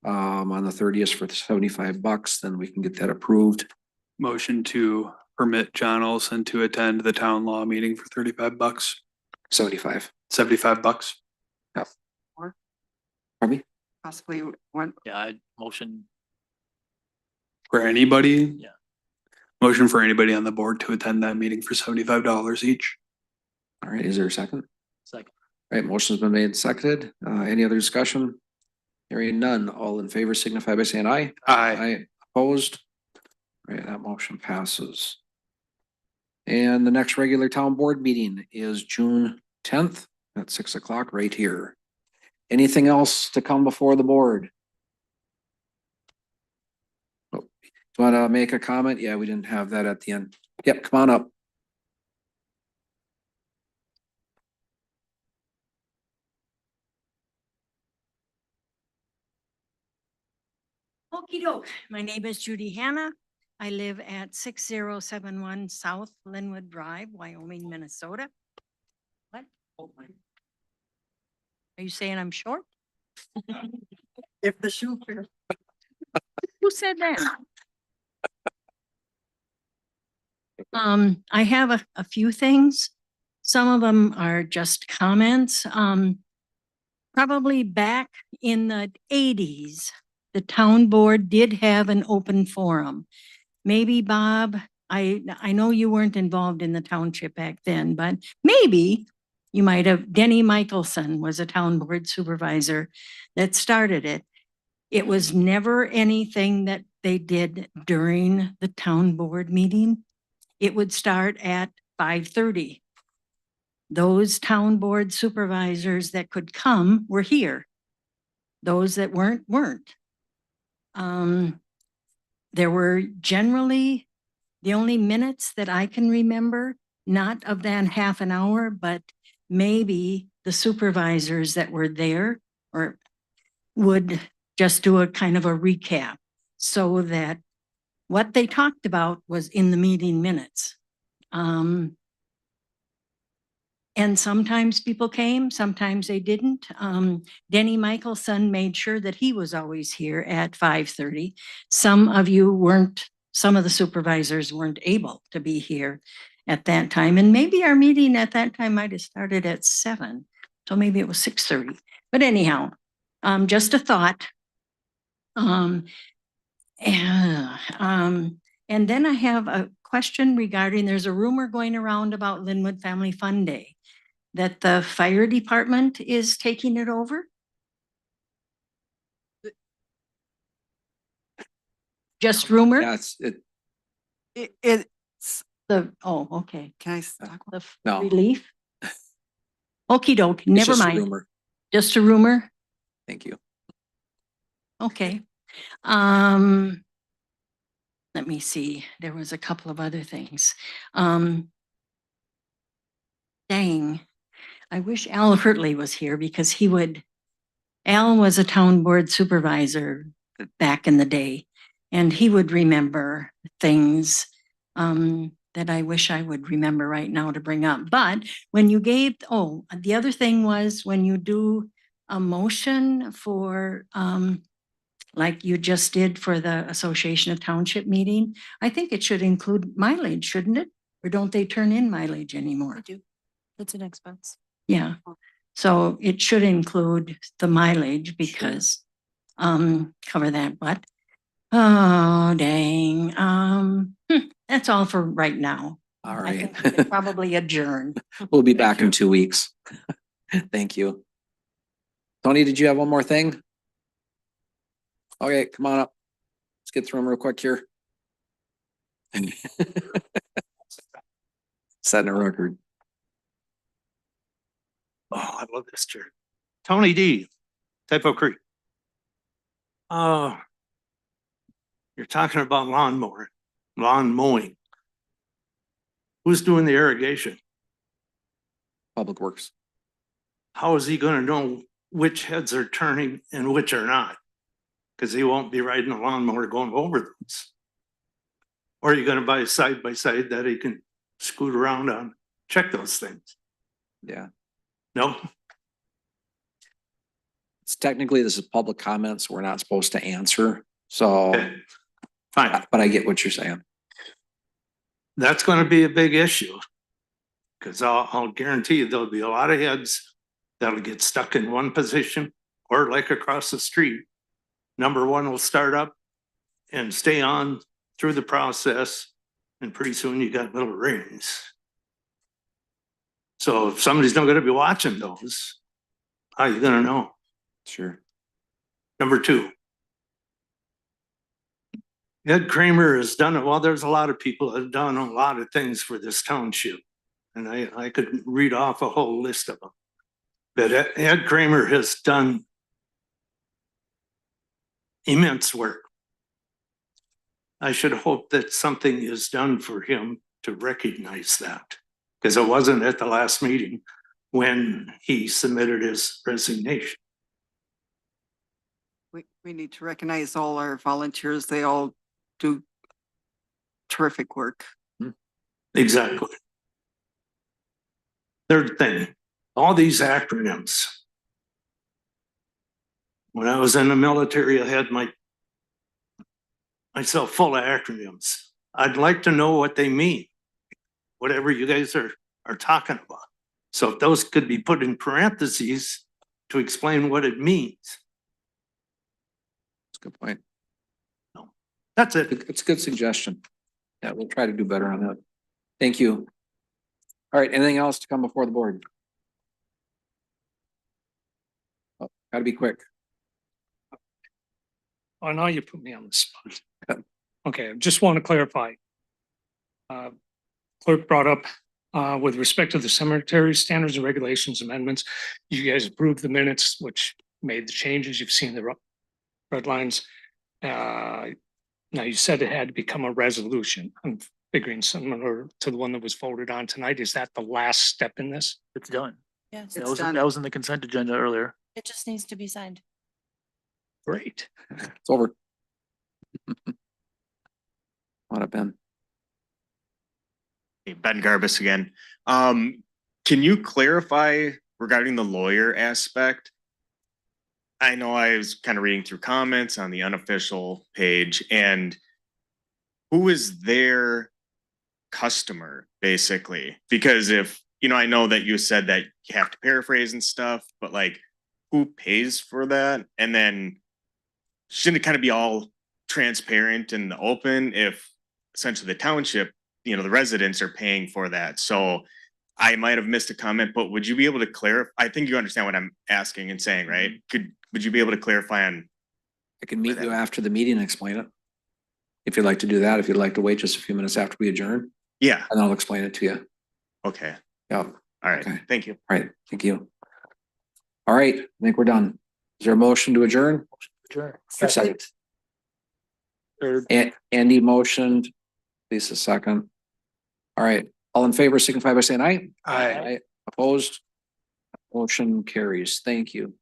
on the 30th for $75, then we can get that approved. Motion to permit John Olson to attend the town law meeting for $35. 75. $75. Or Pardon me? possibly one, Yeah, I motion, For anybody? Yeah. Motion for anybody on the board to attend that meeting for $75 each. All right. Is there a second? second. All right. Motion's been made and seconded. Any other discussion? Hearing none. All in favor signify by saying aye. Aye. Opposed? All right. That motion passes. And the next regular town board meeting is June 10th at 6 o'clock right here. Anything else to come before the board? Oh, do you want to make a comment? Yeah, we didn't have that at the end. Yep, come on up. Okey doke. My name is Judy Hanna. I live at 6071 South Linwood Drive, Wyoming, Minnesota. What? Are you saying I'm short? If the shoe fits. Who said that? I have a few things. Some of them are just comments. Probably back in the 80s, the town board did have an open forum. Maybe Bob, I know you weren't involved in the township back then, but maybe you might have. Denny Michelson was a town board supervisor that started it. It was never anything that they did during the town board meeting. It would start at 5:30. Those town board supervisors that could come were here. Those that weren't. There were generally the only minutes that I can remember, not of that half an hour, but maybe the supervisors that were there or would just do a kind of a recap so that what they talked about was in the meeting minutes. And sometimes people came, sometimes they didn't. Denny Michelson made sure that he was always here at 5:30. Some of you weren't, some of the supervisors weren't able to be here at that time. And maybe our meeting at that time might have started at 7. So maybe it was 6:30. But anyhow, just a thought. And then I have a question regarding, there's a rumor going around about Linwood Family Fun Day, that the fire department is taking it over? Just rumor? Yeah, It's, Oh, okay. can I talk? No. Relief? Okey doke, it's never just a mind. rumor. Just a rumor? Thank you. Okay. Let me see. There was a couple of other things. Dang. I wish Al Hurtley was here because Al was a town board supervisor back in the day, and he would remember things that I wish I would remember right now to bring up. But when you gave, the other thing was when you do a motion for, like you just did for the Association of Township meeting, I think it should include mileage, shouldn't it? Or don't they turn in mileage anymore? do. It's an expense. Yeah, so it should include the mileage because, cover that, but, oh, dang, that's all for right now. All I right. think we could probably adjourn. We'll be back in 2 weeks. Thank you. Tony, did you have one more thing? Okay, come on up. Let's get through them real quick here. Setting a record. Oh, I love this chair. Tony D, Typo Creek. You're talking about lawn mowing. Who's doing the irrigation? Public Works. How is he gonna know which heads are turning and which are not? Cause he won't be riding a lawnmower going over those. Or are you gonna buy a side by side that he can scoot around on, check those things? Yeah. No? It's technically, this is public comments. We're not supposed to answer. So, Okay. Fine. but I get what you're saying. That's gonna be a big issue. Cause I'll guarantee you there'll be a lot of heads that'll get stuck in one position or like across the street. Number one will start up and stay on through the process. And pretty soon you got little rings. So if somebody's not gonna be watching those, how you gonna know? Sure. Number two. Ed Kramer has done it. Well, there's a lot of people that have done a lot of things for this township. And I could read off a whole list of them. But Ed Kramer has done immense work. I should hope that something is done for him to recognize that. Because it wasn't at the last meeting when he submitted his resignation. We need to recognize all our volunteers. They all do terrific work. Exactly. Third thing, all these acronyms. When I was in the military, I had myself full of acronyms. I'd like to know what they mean. Whatever you guys are talking about. So if those could be put in parentheses to explain what it means. That's a good point. That's it. It's a good suggestion. Yeah, we'll try to do better on that. Thank you. All right, anything else to come before the board? Oh, gotta be quick. Oh, now you put me on the spot. Okay, I just want to clarify. Clerk brought up, with respect to the cemetery standards and regulations amendments, you guys approved the minutes, which made the changes. You've seen the red lines. Now you said it had to become a resolution. I'm figuring similar to the one that was voted on tonight. Is that the last step in this? It's done. Yes, That was in the consent agenda earlier. it just needs to be signed. Great. It's over. What up, Ben? Hey, Ben Garbus again. Can you clarify regarding the lawyer aspect? I know I was kind of reading through comments on the unofficial page, and who is their customer basically? Because if, you know, I know that you said that you have to paraphrase and stuff, but like who pays for that? And then shouldn't it kind of be all transparent and open if essentially the township, you know, the residents are paying for that? So I might have missed a comment, but would you be able to clarify? I think you understand what I'm asking and saying, right? Would you be able to clarify on? I can meet you after the meeting and explain it. If you'd like to do that, if you'd like to wait just a few minutes after we adjourn, Yeah, and I'll explain it to you. okay, Yeah, all right, Okay. thank you. all right, thank you. All right, I think we're done. Is there a motion to adjourn? Sure. Second. Third. Andy motioned, Lisa second. All right, all in favor signify by saying aye. Aye. Opposed? Motion carries. Thank you.